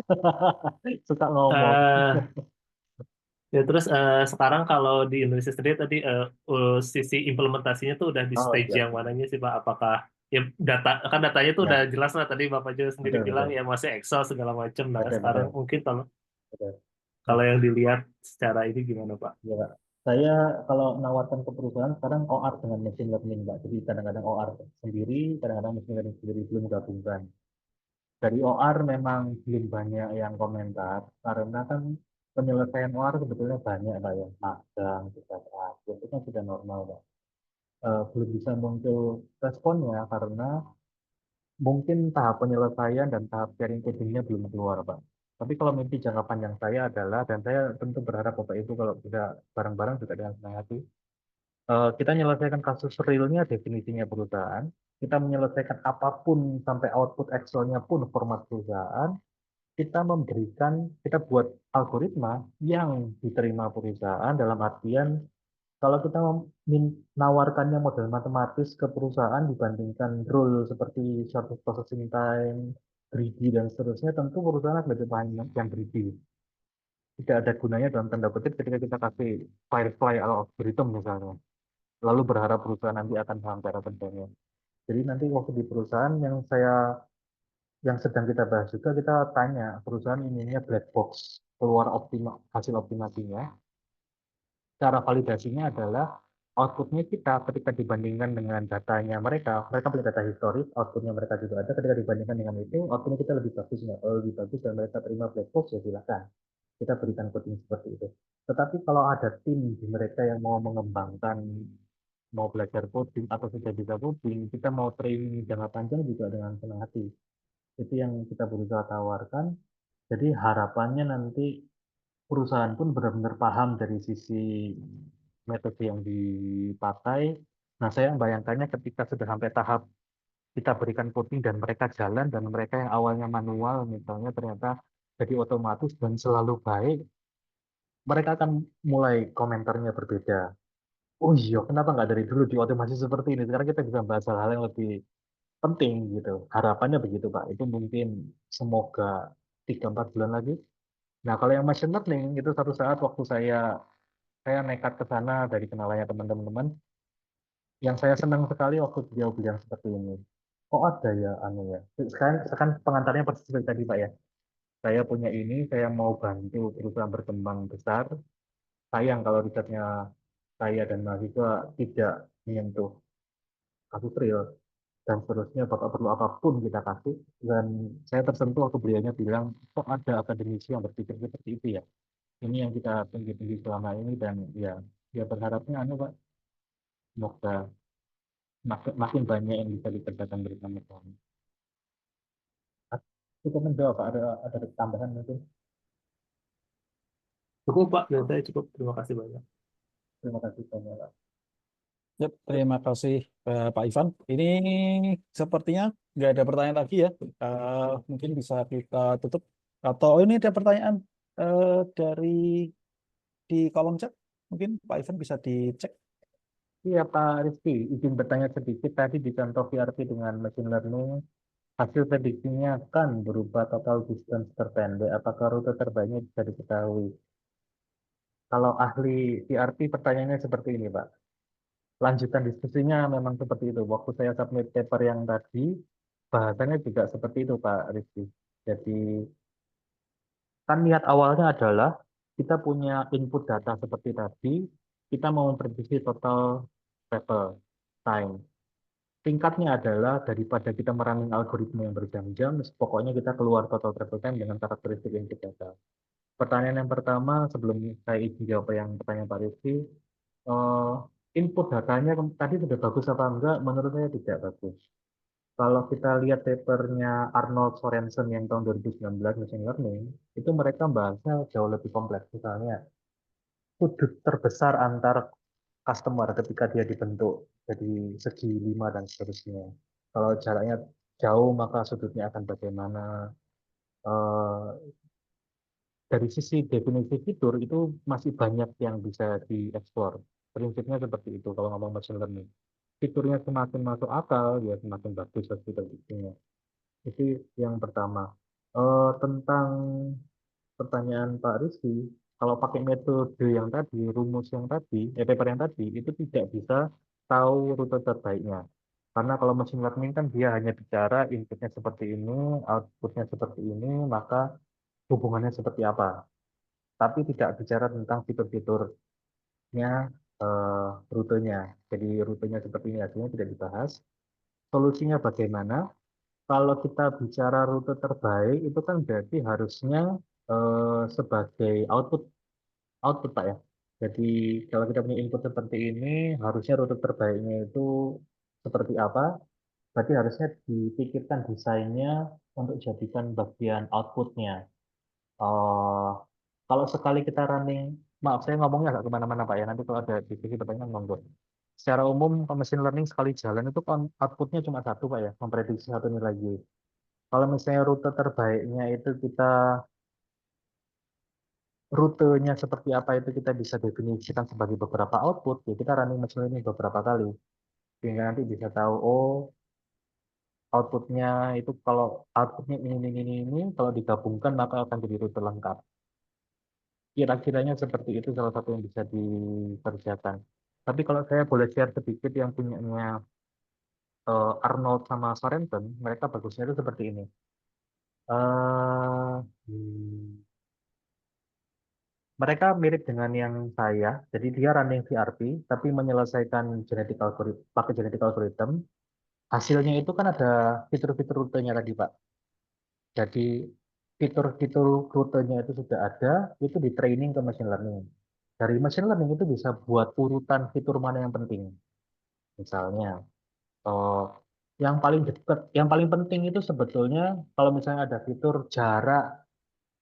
suka ngomong. Eh, Ya terus sekarang kalau di Indonesia sendiri tadi sisi implementasinya tuh udah di Oh stage iya, yang mananya sih Pak? Apakah ya datanya tuh udah ya jelas lah tadi Bapak Jo sendiri betul bilang betul ya masih Excel segala macam. Nah betul sekarang betul. mungkin kalau betul. Nah, kalau yang dilihat secara ini gimana Pak? ya Pak. Saya kalau nawarkan ke perusahaan sekarang OR dengan machine learning Pak. Jadi kadang-kadang OR sendiri, kadang-kadang machine learning sendiri belum gabungkan. Dari OR memang belum banyak yang komentar karena kan penyelesaian OR sebetulnya banyak Pak ya, magang, tugas akhir itu kan sudah normal Pak. Belum bisa muncul responnya karena mungkin tahap penyelesaian dan tahap sharing codingnya belum keluar Pak. Tapi kalau mimpi jangka panjang saya adalah, dan saya tentu berharap Bapak Ibu kalau bisa bareng-bareng juga dengan senang hati, kita menyelesaikan kasus realnya definisinya perusahaan, kita menyelesaikan apapun sampai output Excel-nya pun format perusahaan, kita buat algoritma yang diterima perusahaan dalam artian kalau kita menawarkannya model matematis ke perusahaan dibandingkan rule seperti short processing time, greedy dan seterusnya, tentu perusahaan akan lebih paham yang greedy. Tidak ada gunanya dalam tanda kutip ketika kita kasih Firefly algorithm misalnya, lalu berharap perusahaan nanti akan paham cara kerjanya. Jadi nanti waktu di perusahaan yang sedang kita bahas juga kita tanya perusahaan ininya black box keluar hasil optimasinya. Cara validasinya adalah outputnya kita ketika dibandingkan dengan datanya mereka punya data historis, outputnya mereka juga ada. Ketika dibandingkan dengan itu, outputnya kita lebih bagus nggak? Kalau lebih bagus dan mereka terima black box ya silakan kita berikan coding seperti itu. Tetapi kalau ada tim di mereka yang mau mengembangkan, mau belajar coding atau sudah bisa coding, kita mau training jangka panjang juga dengan senang hati. Itu yang kita berusaha tawarkan. Jadi harapannya nanti perusahaan pun benar-benar paham dari sisi metode yang dipakai. Nah, saya membayangkannya ketika sudah sampai tahap kita berikan coding dan mereka jalan dan mereka yang awalnya manual misalnya ternyata jadi otomatis dan selalu baik, mereka akan mulai komentarnya berbeda. Oh iya, kenapa nggak dari dulu diotomasi seperti ini? Sekarang kita bisa bahas hal-hal yang lebih penting gitu. Harapannya begitu, Pak. Itu mungkin semoga 3-4 bulan lagi. Nah, kalau yang machine learning itu satu saat waktu saya nekat ke sana dari kenalannya teman-teman, yang saya senang sekali waktu dia bilang seperti ini. Oh ada ya, anu ya. Sekarang pengantarnya persis seperti tadi, Pak ya. Saya punya ini, saya mau bantu perusahaan berkembang besar. Sayang kalau risetnya saya dan mahasiswa tidak menyentuh kasus real dan seterusnya. Bapak perlu apapun kita kasih. Dan saya tersentuh waktu beliaunya bilang, kok ada akademisi yang berpikir seperti itu ya. Ini yang kita tinggi-tinggi selama ini dan ya, ya berharapnya anu Pak, semoga makin banyak yang bisa dikerjakan bersama-sama. Cukup menjawab Pak, ada tambahan mungkin. Cukup Pak, dari saya cukup. Terima kasih banyak. Terima kasih banyak Pak. Yep, terima kasih Pak Ivan. Ini sepertinya nggak ada pertanyaan lagi ya. Mungkin bisa kita tutup. Atau ini ada pertanyaan dari di kolom chat. Mungkin Pak Ivan bisa dicek. Iya Pak Rizky, izin bertanya sedikit tadi di contoh VRP dengan machine learning, hasil prediksinya kan berupa total distance terpendek, apakah rute terbaiknya bisa diketahui? Kalau ahli VRP pertanyaannya seperti ini Pak. Lanjutan diskusinya memang seperti itu. Waktu saya submit paper yang tadi, bahasanya juga seperti itu Pak Rizky. Jadi kan niat awalnya adalah kita punya input data seperti tadi, kita mau memprediksi total travel time. Tingkatnya adalah daripada kita merunning algoritma yang berjam-jam, pokoknya kita keluar total travel time dengan karakteristik input data. Pertanyaan yang pertama, sebelum saya izin jawab yang pertanyaan Pak Rizky, eh, input datanya tadi sudah bagus apa enggak? Menurut saya tidak bagus. Kalau kita lihat papernya Arnold Sorensen yang tahun 2019 machine learning, itu mereka bahasnya jauh lebih kompleks. Misalnya, sudut terbesar antar customer ketika dia dibentuk jadi segi 5 dan seterusnya. Kalau jaraknya jauh, maka sudutnya akan bagaimana. Eh, dari sisi definisi fitur, itu masih banyak yang bisa dieksplor. Prinsipnya seperti itu kalau ngomong machine learning. Fiturnya semakin masuk akal, ya semakin bagus hasil prediksinya. Itu yang pertama. Tentang pertanyaan Pak Rizky, kalau pakai metode yang tadi, rumus yang tadi, paper yang tadi, itu tidak bisa tahu rute terbaiknya. Karena kalau machine learning kan dia hanya bicara inputnya seperti ini, outputnya seperti ini, maka hubungannya seperti apa. Tapi tidak bicara tentang fitur-fiturnya, rutenya. Jadi rutenya seperti ini, artinya tidak dibahas. Solusinya bagaimana? Kalau kita bicara rute terbaik itu kan berarti harusnya sebagai output Pak ya. Jadi kalau kita punya input seperti ini, harusnya rute terbaiknya itu seperti apa? Berarti harusnya dipikirkan desainnya untuk jadikan bagian outputnya. Eh, kalau sekali kita running, maaf saya ngomongnya agak kemana-mana Pak ya. Nanti kalau ada diskusi pertanyaan monggo. Secara umum machine learning sekali jalan itu kan outputnya cuma satu Pak ya, memprediksi satu nilai Y. Kalau misalnya rute terbaiknya itu rutenya seperti apa itu kita bisa definisikan sebagai beberapa output, ya kita running machine learning beberapa kali. Sehingga nanti bisa tahu, oh outputnya itu kalau outputnya ini, kalau digabungkan maka akan jadi rute lengkap. Kira-kiranya seperti itu salah satu yang bisa dikerjakan. Tapi kalau saya boleh share sedikit yang punyanya Arnold sama Sorensen, mereka bagusnya itu seperti ini. Eh, Mereka mirip dengan yang saya, jadi dia running VRP, tapi menyelesaikan pakai genetic algorithm. Hasilnya itu kan ada fitur-fitur rutenya tadi, Pak. Jadi fitur-fitur rutenya itu sudah ada, itu di training ke machine learning. Dari machine learning itu bisa buat urutan fitur mana yang penting. Misalnya, eh, yang paling dekat, yang paling penting itu sebetulnya kalau misalnya ada fitur jarak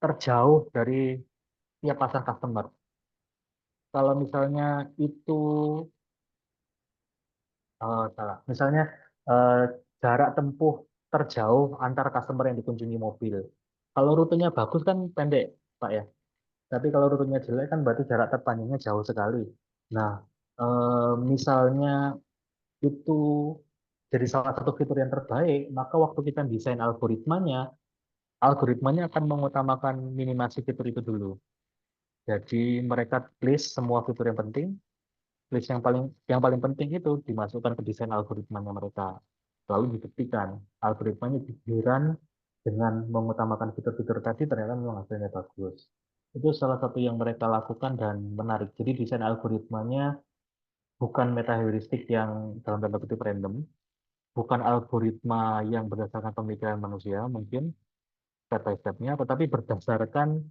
terjauh dari tiap pasar customer. Kalau misalnya itu salah, misalnya eh, jarak tempuh terjauh antar customer yang dikunjungi mobil. Kalau rutenya bagus kan pendek, Pak ya. Tapi kalau rutenya jelek kan berarti jarak terpanjangnya jauh sekali. Nah, misalnya itu jadi salah satu fitur yang terbaik, maka waktu kita desain algoritmanya akan mengutamakan minimasi fitur itu dulu. Jadi mereka list semua fitur yang penting, list yang paling penting itu dimasukkan ke desain algoritmanya mereka. Lalu dibuktikan algoritmanya giliran dengan mengutamakan fitur-fitur tadi ternyata memang hasilnya bagus. Itu salah satu yang mereka lakukan dan menarik. Jadi desain algoritmanya bukan meta heuristik yang dalam tanda kutip random, bukan algoritma yang berdasarkan pemikiran manusia mungkin step by step-nya, tetapi berdasarkan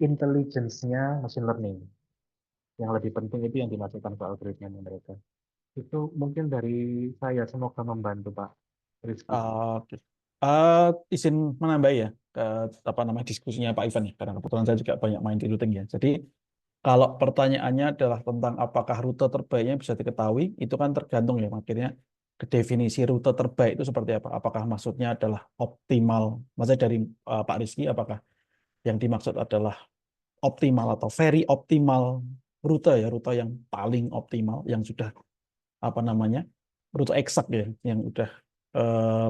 intelligence-nya machine learning. Yang lebih penting itu yang dimasukkan ke algoritma mereka. Itu mungkin dari saya, semoga membantu Pak Rizky. Oke. Izin menambah ya ke apa namanya diskusinya Pak Ivan ya, karena kebetulan saya juga banyak main di routing ya. Jadi kalau pertanyaannya adalah tentang apakah rute terbaiknya bisa diketahui, itu kan tergantung ya, makanya ke definisi rute terbaik itu seperti apa. Apakah maksudnya adalah optimal, maksudnya dari Pak Rizky, apakah yang dimaksud adalah optimal atau very optimal rute ya, rute yang paling optimal, yang sudah apa namanya, rute eksak ya, yang udah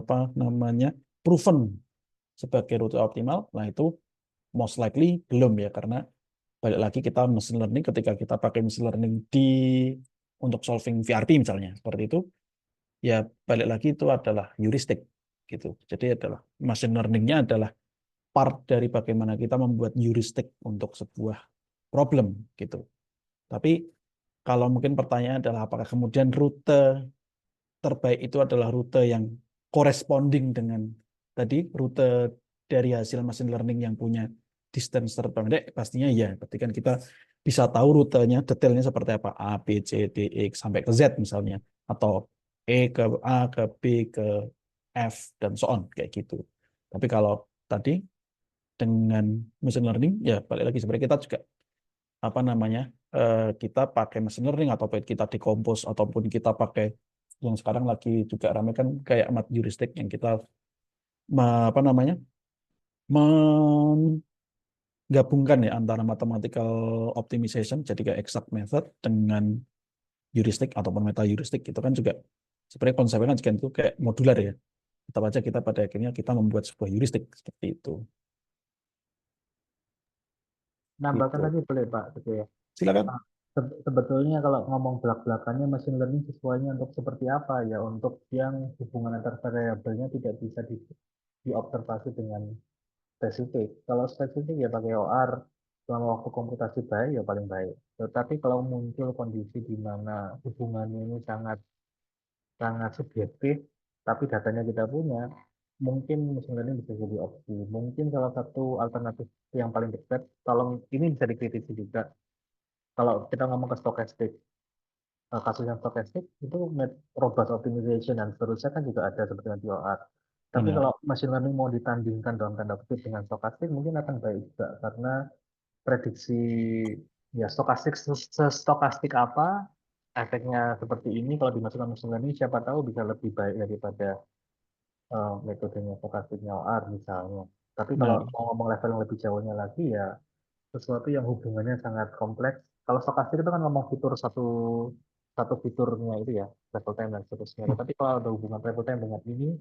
apa namanya, proven sebagai rute optimal. Nah itu most likely belum ya, karena balik lagi kita machine learning, ketika kita pakai machine learning untuk solving VRP misalnya seperti itu, ya balik lagi itu adalah heuristik gitu. Jadi adalah machine learningnya adalah part dari bagaimana kita membuat heuristik untuk sebuah problem gitu. Tapi kalau mungkin pertanyaan adalah apakah kemudian rute terbaik itu adalah rute yang corresponding dengan tadi rute dari hasil machine learning yang punya distance terpendek, pastinya ya. Berarti kan kita bisa tahu rutenya detailnya seperti apa, A, B, C, D, E sampai ke Z misalnya, atau E ke A ke B ke F dan so on kayak gitu. Tapi kalau tadi dengan machine learning ya balik lagi sebenarnya kita juga apa namanya, kita pakai machine learning ataupun kita decompose ataupun kita pakai yang sekarang lagi juga ramai kan kayak mat heuristik yang kita apa namanya, menggabungkan ya antara mathematical optimization jadi kayak exact method dengan heuristik ataupun meta heuristik, itu kan juga sebenarnya konsepnya kan juga itu kayak modular ya. Tetap aja kita pada akhirnya kita membuat sebuah heuristik seperti itu. Nambahkan Gitu. lagi boleh Pak, gitu ya. Silakan. Sebetulnya kalau ngomong belak-belakannya machine learning sesuainya untuk seperti apa ya? Untuk yang hubungan antar variabelnya tidak bisa diobservasi dengan spesifik. Kalau spesifik ya pakai OR selama waktu komputasi baik ya paling baik. Tetapi kalau muncul kondisi di mana hubungannya ini sangat sangat subjektif, tapi datanya kita punya, mungkin machine learning bisa jadi opsi. Mungkin salah satu alternatif yang paling dekat, tolong ini bisa dikritisi juga. Kalau kita ngomong ke stokastik, kasus yang stokastik itu robust optimization dan seterusnya kan juga ada seperti yang di OR. Tapi Benar. kalau machine learning mau ditandingkan dalam tanda kutip dengan stokastik mungkin akan baik juga karena prediksi ya stokastik apa efeknya seperti ini kalau dimasukkan machine learning siapa tahu bisa lebih baik daripada metodenya stokastiknya OR misalnya. Tapi kalau Nah, mau ngomong level yang lebih jauhnya lagi ya sesuatu yang hubungannya sangat kompleks. Kalau stokastik itu kan ngomong fitur satu satu fiturnya itu ya, travel time dan seterusnya. Tapi kalau ada hubungan travel time dengan ini,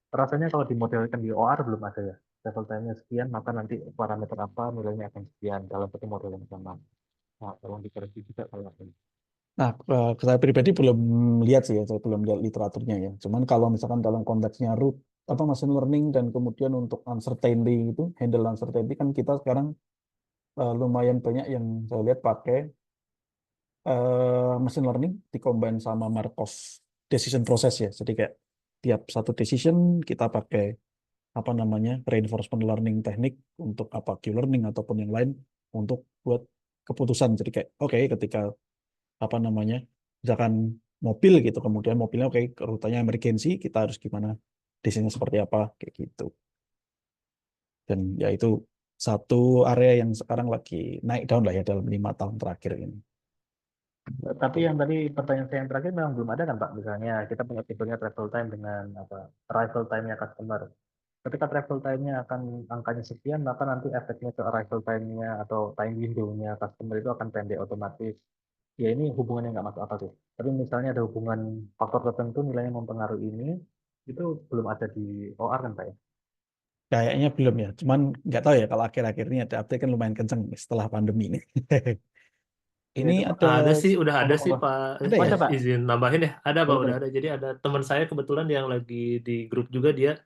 rasanya kalau dimodelkan di OR belum ada ya. Travel time-nya sekian, maka nanti parameter apa nilainya akan sekian dalam satu model yang sama. Nah, tolong dikoreksi juga kalau ada. saya pribadi belum lihat sih ya, saya belum lihat literaturnya ya. Cuman kalau misalkan dalam konteksnya root apa machine learning dan kemudian untuk uncertainty itu, handle uncertainty kan kita sekarang lumayan banyak yang saya lihat pakai machine learning dikombin sama Markov decision process ya. Jadi kayak tiap satu decision kita pakai apa namanya reinforcement learning teknik untuk apa Q-learning ataupun yang lain untuk buat keputusan. Jadi kayak oke, ketika apa namanya misalkan mobil gitu, kemudian mobilnya oke rutenya emergency, kita harus gimana, desainnya seperti apa kayak gitu. Dan ya itu satu area yang sekarang lagi naik daun lah ya dalam 5 tahun terakhir ini. Tapi yang tadi pertanyaan saya yang terakhir memang belum ada kan Pak? Misalnya kita punya tipenya travel time dengan arrival time-nya customer. Ketika travel time-nya akan angkanya sekian, maka nanti efeknya ke arrival time-nya atau time window-nya customer itu akan pendek otomatis. Ya ini hubungannya nggak masuk akal tuh. Tapi misalnya ada hubungan faktor tertentu nilainya mempengaruhi ini, itu belum ada di OR kan Pak ya? Kayaknya belum ya, cuman nggak tahu ya kalau akhir-akhir ini ada update kan lumayan kenceng nih setelah pandemi ini. Ya Ini itu Pak. ada Ada sih, udah ada sih Ngomong-ngomong. Pak. ada Oh ya? ada Pak? Izin nambahin ya, ada Pak, Boleh udah boleh. ada. Jadi ada teman saya kebetulan yang lagi di grup juga, dia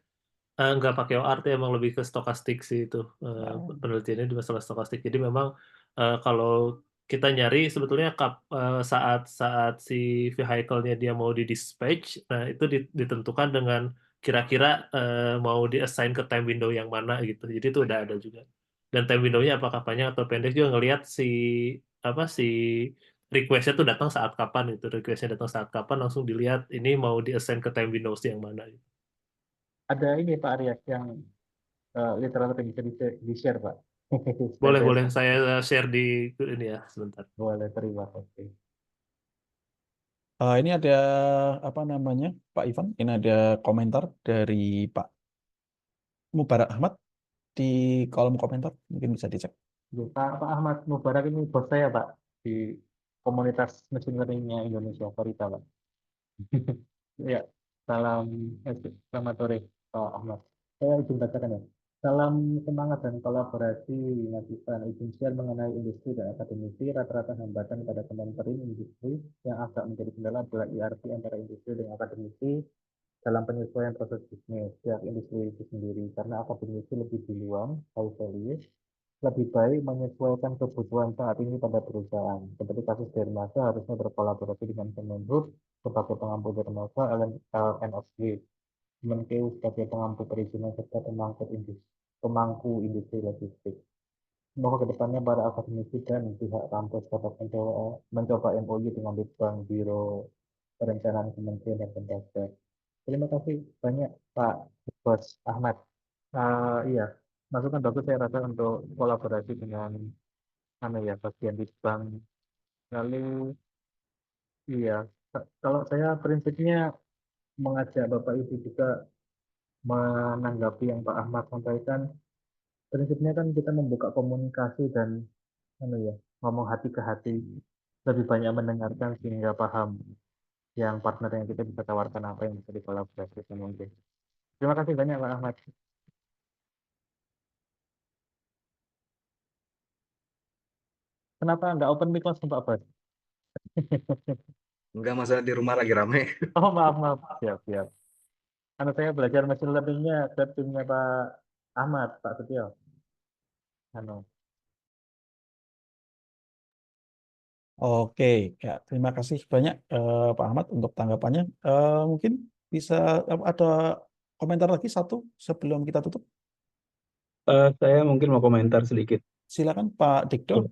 nggak pakai ORT, emang lebih ke stokastik sih itu, Nah, penelitiannya di masalah stokastik. Jadi memang kalau kita nyari sebetulnya saat saat si vehicle-nya dia mau di dispatch, nah itu ditentukan dengan kira-kira mau di-assign ke time window yang mana gitu. Jadi itu udah ada juga. Dan time window-nya apakah panjang atau pendek juga ngelihat si request-nya tuh datang saat kapan itu. Request-nya datang saat kapan, langsung dilihat ini mau di-assign ke time windows yang mana gitu. Ada ini Pak Arya yang literatur yang bisa di-share Pak. Boleh, Step by boleh. step. Saya share di ini ya, sebentar. Boleh terima kasih. ini ada apa namanya Pak Ivan, ini ada komentar dari Pak Mubarak Ahmad di kolom komentar, mungkin bisa dicek. Ya, Pak Ahmad Mubarak ini bos saya Pak di komunitas machine learning-nya Indonesia, Korita Pak. Ya, salam, selamat sore Pak Ahmad. Saya izin bacakan ya. Salam semangat dan kolaborasi Mas Ivan. Izin share mengenai industri dan akademisi. Rata-rata hambatan pada kementerian industri yang agak menjadi kendala adalah ERP antara industri dan akademisi dalam penyesuaian proses bisnis pihak industri itu sendiri. Karena akademisi lebih duluan, high value, lebih baik menyesuaikan kebutuhan saat ini pada perusahaan. Seperti kasus Dermasa harusnya berkolaborasi dengan Kemenhub sebagai pengampu Dermasa, LNSG, Kemenkeu sebagai pengampu perizinan serta pemangku industri logistik. Semoga kedepannya para akademisi dan pihak kampus dapat mencoba MOU dengan Litbang Biro Perencanaan Kementerian dan Lembaga. Terima kasih banyak Pak Bos Ahmad. Iya, masukan bagus saya rasa untuk kolaborasi dengan bagian Litbang. Lalu iya, kalau saya prinsipnya mengajak Bapak Ibu juga menanggapi yang Pak Ahmad sampaikan. Prinsipnya kan kita membuka komunikasi dan ngomong hati ke hati, lebih banyak mendengarkan sehingga paham yang partner yang kita bisa tawarkan apa yang bisa dikolaborasikan mungkin. Terima kasih banyak Pak Ahmad. Kenapa nggak open mic langsung Pak Bas? Enggak, masalah di rumah lagi rame. Oh maaf maaf, siap siap. Karena saya belajar machine learning-nya ke timnya Pak Ahmad, Pak Setio. Anu. Oke, ya terima kasih banyak Pak Ahmad untuk tanggapannya. Mungkin bisa ada komentar lagi satu sebelum kita tutup. Saya mungkin mau komentar sedikit. Silakan Pak Dikdo.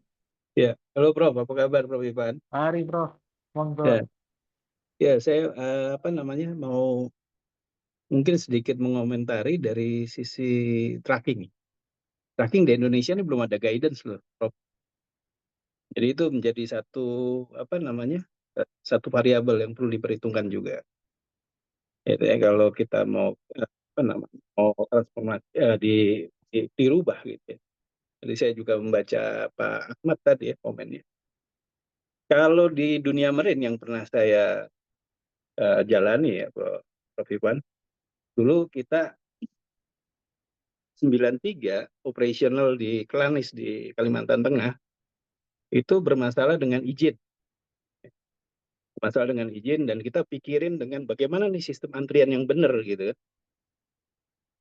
Ya, halo Prof, apa kabar Prof Ivan? Mari Bro, monggo. Ya, ya saya mau mungkin sedikit mengomentari dari sisi tracking. Tracking di Indonesia ini belum ada guidance loh, Prof. Jadi itu menjadi satu variabel yang perlu diperhitungkan juga. Itu ya kalau kita mau mau transformasi dirubah gitu ya. Jadi saya juga membaca Pak Ahmad tadi ya komennya. Kalau di dunia marine yang pernah saya jalani ya Prof Ivan, dulu kita 93 operational di Klanis di Kalimantan Tengah itu bermasalah dengan izin. Masalah dengan izin, dan kita pikirin dengan bagaimana nih sistem antrian yang benar gitu.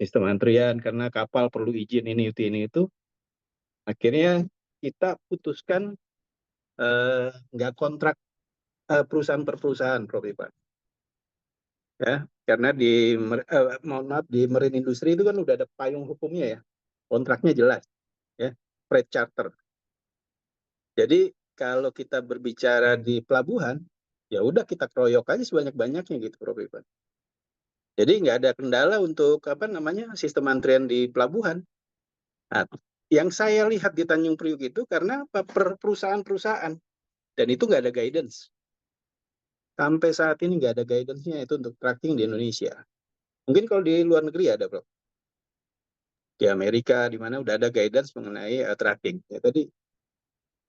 Sistem antrian karena kapal perlu izin ini itu. Akhirnya kita putuskan nggak kontrak perusahaan per perusahaan, Prof Ivan. Ya, karena mohon maaf, di marine industri itu kan udah ada payung hukumnya ya, kontraknya jelas ya, freight charter. Jadi kalau kita berbicara di pelabuhan, ya udah kita keroyok aja sebanyak-banyaknya gitu Prof Ivan. Jadi nggak ada kendala untuk sistem antrian di pelabuhan. Nah, yang saya lihat di Tanjung Priuk itu karena apa? Perusahaan-perusahaan, dan itu nggak ada guidance. Sampai saat ini nggak ada guidance-nya itu untuk tracking di Indonesia. Mungkin kalau di luar negeri ada, Bro. Di Amerika, di mana udah ada guidance mengenai tracking. Ya,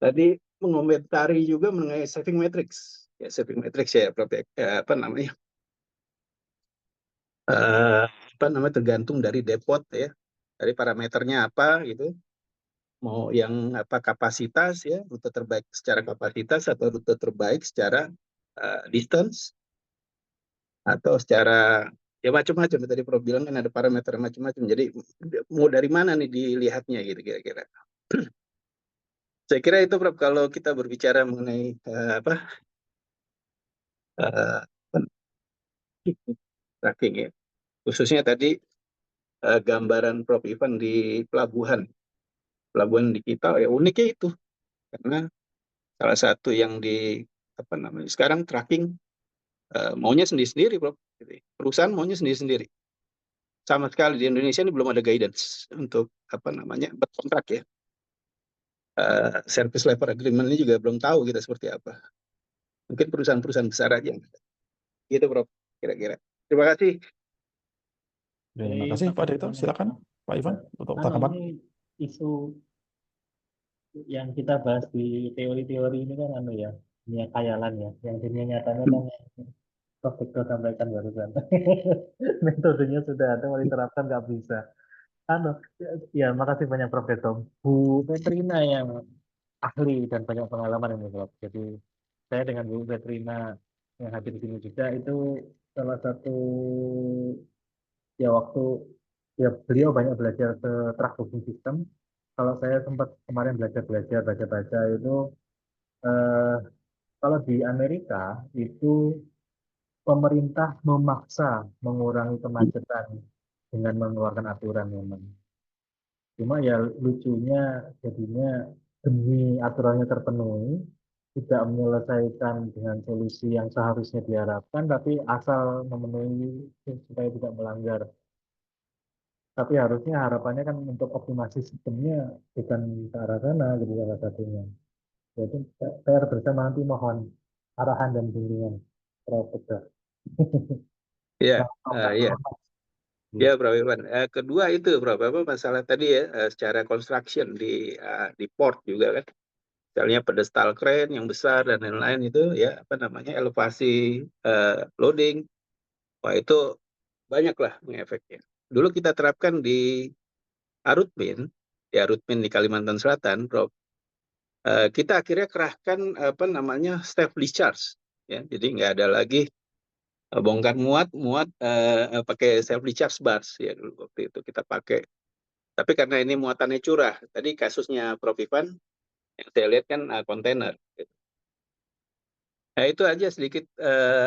tadi mengomentari juga mengenai saving matrix. Ya, saving matrix ya, Prof. Apa namanya? Tergantung dari depot ya, dari parameternya apa gitu. Mau yang apa kapasitas ya, rute terbaik secara kapasitas atau rute terbaik secara distance atau secara ya macam-macam. Tadi Prof bilang kan ada parameter macam-macam. Jadi mau dari mana nih dilihatnya gitu kira-kira. Saya kira itu Prof kalau kita berbicara mengenai tracking ya. Khususnya tadi gambaran Prof Ivan di pelabuhan di kita ya uniknya itu karena salah satu yang di apa namanya sekarang tracking maunya sendiri-sendiri, Prof. Perusahaan maunya sendiri-sendiri. Sama sekali di Indonesia ini belum ada guidance untuk apa namanya berkontrak ya. Service level agreement ini juga belum tahu kita seperti apa. Mungkin perusahaan-perusahaan besar aja. Gitu, Prof. Kira-kira. Terima kasih. Terima kasih Pak Direktur. Silakan Pak Ivan untuk tanggapan. Ini isu yang kita bahas di teori-teori ini kan ya, dunia khayalan ya, yang dunia nyatanya kan yang Prof. Viktor sampaikan barusan. Metodenya sudah ada, mau diterapkan nggak bisa. Ya makasih banyak Prof. Viktor. Bu Petrina yang ahli dan banyak pengalaman ini, Prof. Jadi saya dengan Bu Petrina yang hadir di sini juga itu salah satu ya waktu ya beliau banyak belajar ke track booking system. Kalau saya sempat kemarin belajar baca-baca itu eh, kalau di Amerika itu pemerintah memaksa mengurangi kemacetan dengan mengeluarkan aturan memang. Cuma ya lucunya jadinya demi aturannya terpenuhi, tidak menyelesaikan dengan solusi yang seharusnya diharapkan, tapi asal memenuhi supaya tidak melanggar. Tapi harusnya harapannya kan untuk optimasi sistemnya bukan ke arah sana, gitu salah satunya. Jadi saya bersama nanti mohon arahan dan bimbingan Prof. Viktor. Iya, Nah, iya. Ya, Prof. Ivan. Kedua itu, Prof. Apa masalah tadi ya, secara construction di port juga kan. Misalnya pedestal crane yang besar dan lain-lain itu ya apa namanya elevasi loading. Wah, itu banyaklah mengefeknya. Dulu kita terapkan di Arutmin di Kalimantan Selatan, Prof. Kita akhirnya kerahkan apa namanya staff discharge ya. Jadi nggak ada lagi bongkar muat pakai self discharge bars ya dulu waktu itu kita pakai. Tapi karena ini muatannya curah, tadi kasusnya Prof Ivan yang saya lihat kan kontainer. Nah itu aja sedikit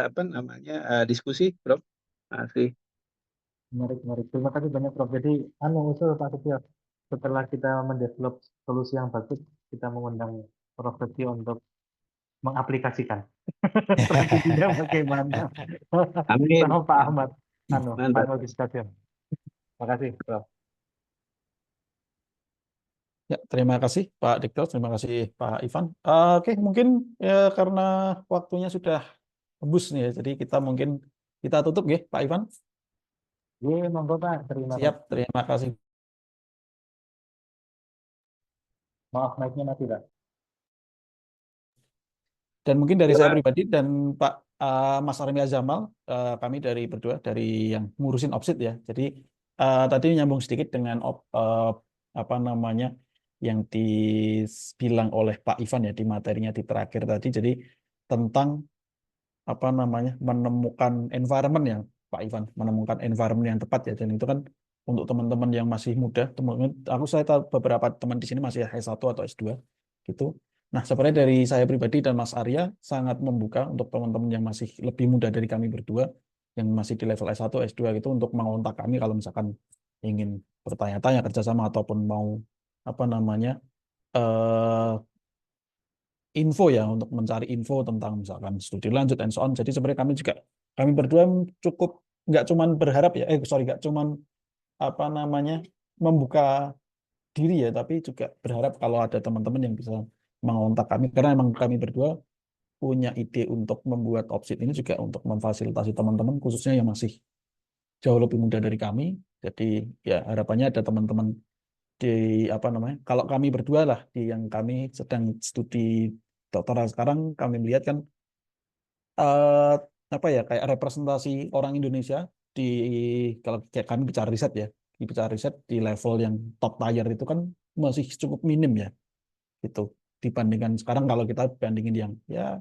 apa namanya diskusi, Prof. Masih. Menarik. Terima kasih banyak Prof. Jadi, usul Pak Setio, setelah kita mendevelop solusi yang bagus, kita mengundang Prof. Setio untuk mengaplikasikan. Strateginya bagaimana? Amin. Sama Pak Ahmad. Mantap. Final discussion. Terima kasih, Prof. Ya, terima kasih Pak Direktur, terima kasih Pak Ivan. Oke, mungkin ya karena waktunya sudah tembus nih ya, jadi kita tutup ya Pak Ivan. Iya, monggo Pak. Terima Siap, kasih. terima kasih. Maaf, mic-nya mati, Pak. Dan mungkin dari Ya, saya Pak. pribadi dan Pak Mas Armi Azamal, kami dari berdua dari yang ngurusin OPSIT ya. Jadi tadi nyambung sedikit dengan apa namanya yang dibilang oleh Pak Ivan ya di materinya di terakhir tadi. Jadi tentang apa namanya menemukan environment yang Pak Ivan menemukan environment yang tepat ya. Dan itu kan untuk teman-teman yang masih muda, saya tahu beberapa teman di sini masih S1 atau S2 gitu. Nah, sebenarnya dari saya pribadi dan Mas Arya sangat membuka untuk teman-teman yang masih lebih muda dari kami berdua, yang masih di level S1, S2 gitu, untuk mengontak kami kalau misalkan ingin bertanya-tanya kerjasama ataupun mau apa namanya info ya, untuk mencari info tentang misalkan studi lanjut and so on. Jadi sebenarnya kami berdua cukup nggak cuman berharap ya, nggak cuman apa namanya membuka diri ya, tapi juga berharap kalau ada teman-teman yang bisa mengontak kami, karena emang kami berdua punya ide untuk membuat Opsit ini juga untuk memfasilitasi teman-teman, khususnya yang masih jauh lebih muda dari kami. Jadi ya harapannya ada teman-teman di apa namanya, kalau kami berdua lah di yang kami sedang studi doktoral sekarang, kami melihat kan eh, apa ya, kayak representasi orang Indonesia di, kalau kayak kami bicara riset ya, bicara riset di level yang top tier itu kan masih cukup minim ya gitu, dibandingkan sekarang. Kalau kita bandingin yang ya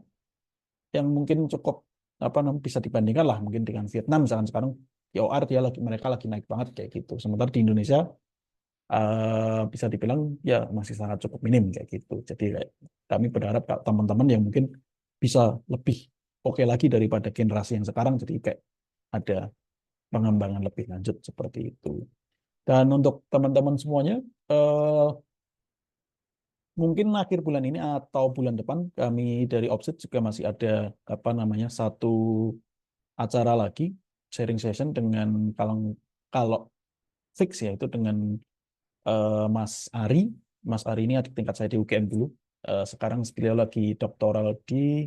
yang mungkin cukup apa namanya, bisa dibandingkan lah mungkin dengan Vietnam misalkan, sekarang TOR dia lagi, mereka lagi naik banget kayak gitu, sementara di Indonesia bisa dibilang ya masih sangat cukup minim kayak gitu. Jadi kayak kami berharap teman-teman yang mungkin bisa lebih oke lagi daripada generasi yang sekarang, jadi kayak ada pengembangan lebih lanjut seperti itu. Dan untuk teman-teman semuanya, eh, mungkin akhir bulan ini atau bulan depan kami dari Opsit juga masih ada apa namanya, satu acara lagi sharing session dengan, kalau kalau fix ya itu dengan Mas Ari. Mas Ari ini adik tingkat saya di UGM dulu. Sekarang beliau lagi doktoral di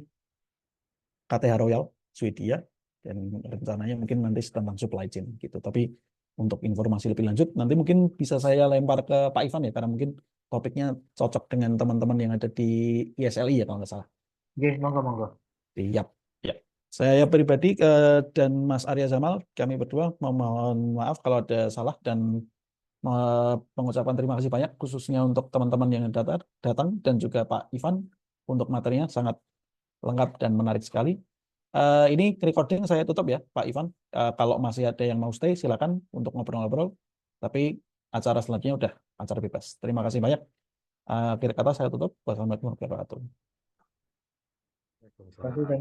KTH Royal Swedia, dan rencananya mungkin nanti tentang supply chain gitu. Tapi untuk informasi lebih lanjut nanti mungkin bisa saya lempar ke Pak Ivan ya, karena mungkin topiknya cocok dengan teman-teman yang ada di ISLI ya kalau nggak salah. Oke, monggo monggo. Siap. Ya. Saya pribadi dan Mas Arya Zamal, kami berdua memohon maaf kalau ada salah, dan mengucapkan terima kasih banyak khususnya untuk teman-teman yang datang dan juga Pak Ivan untuk materinya sangat lengkap dan menarik sekali. Ini recording saya tutup ya Pak Ivan. Kalau masih ada yang mau stay silakan untuk ngobrol-ngobrol. Tapi acara selanjutnya udah acara bebas. Terima kasih banyak. Akhir kata saya tutup. Wassalamualaikum warahmatullahi wabarakatuh. Terima kasih.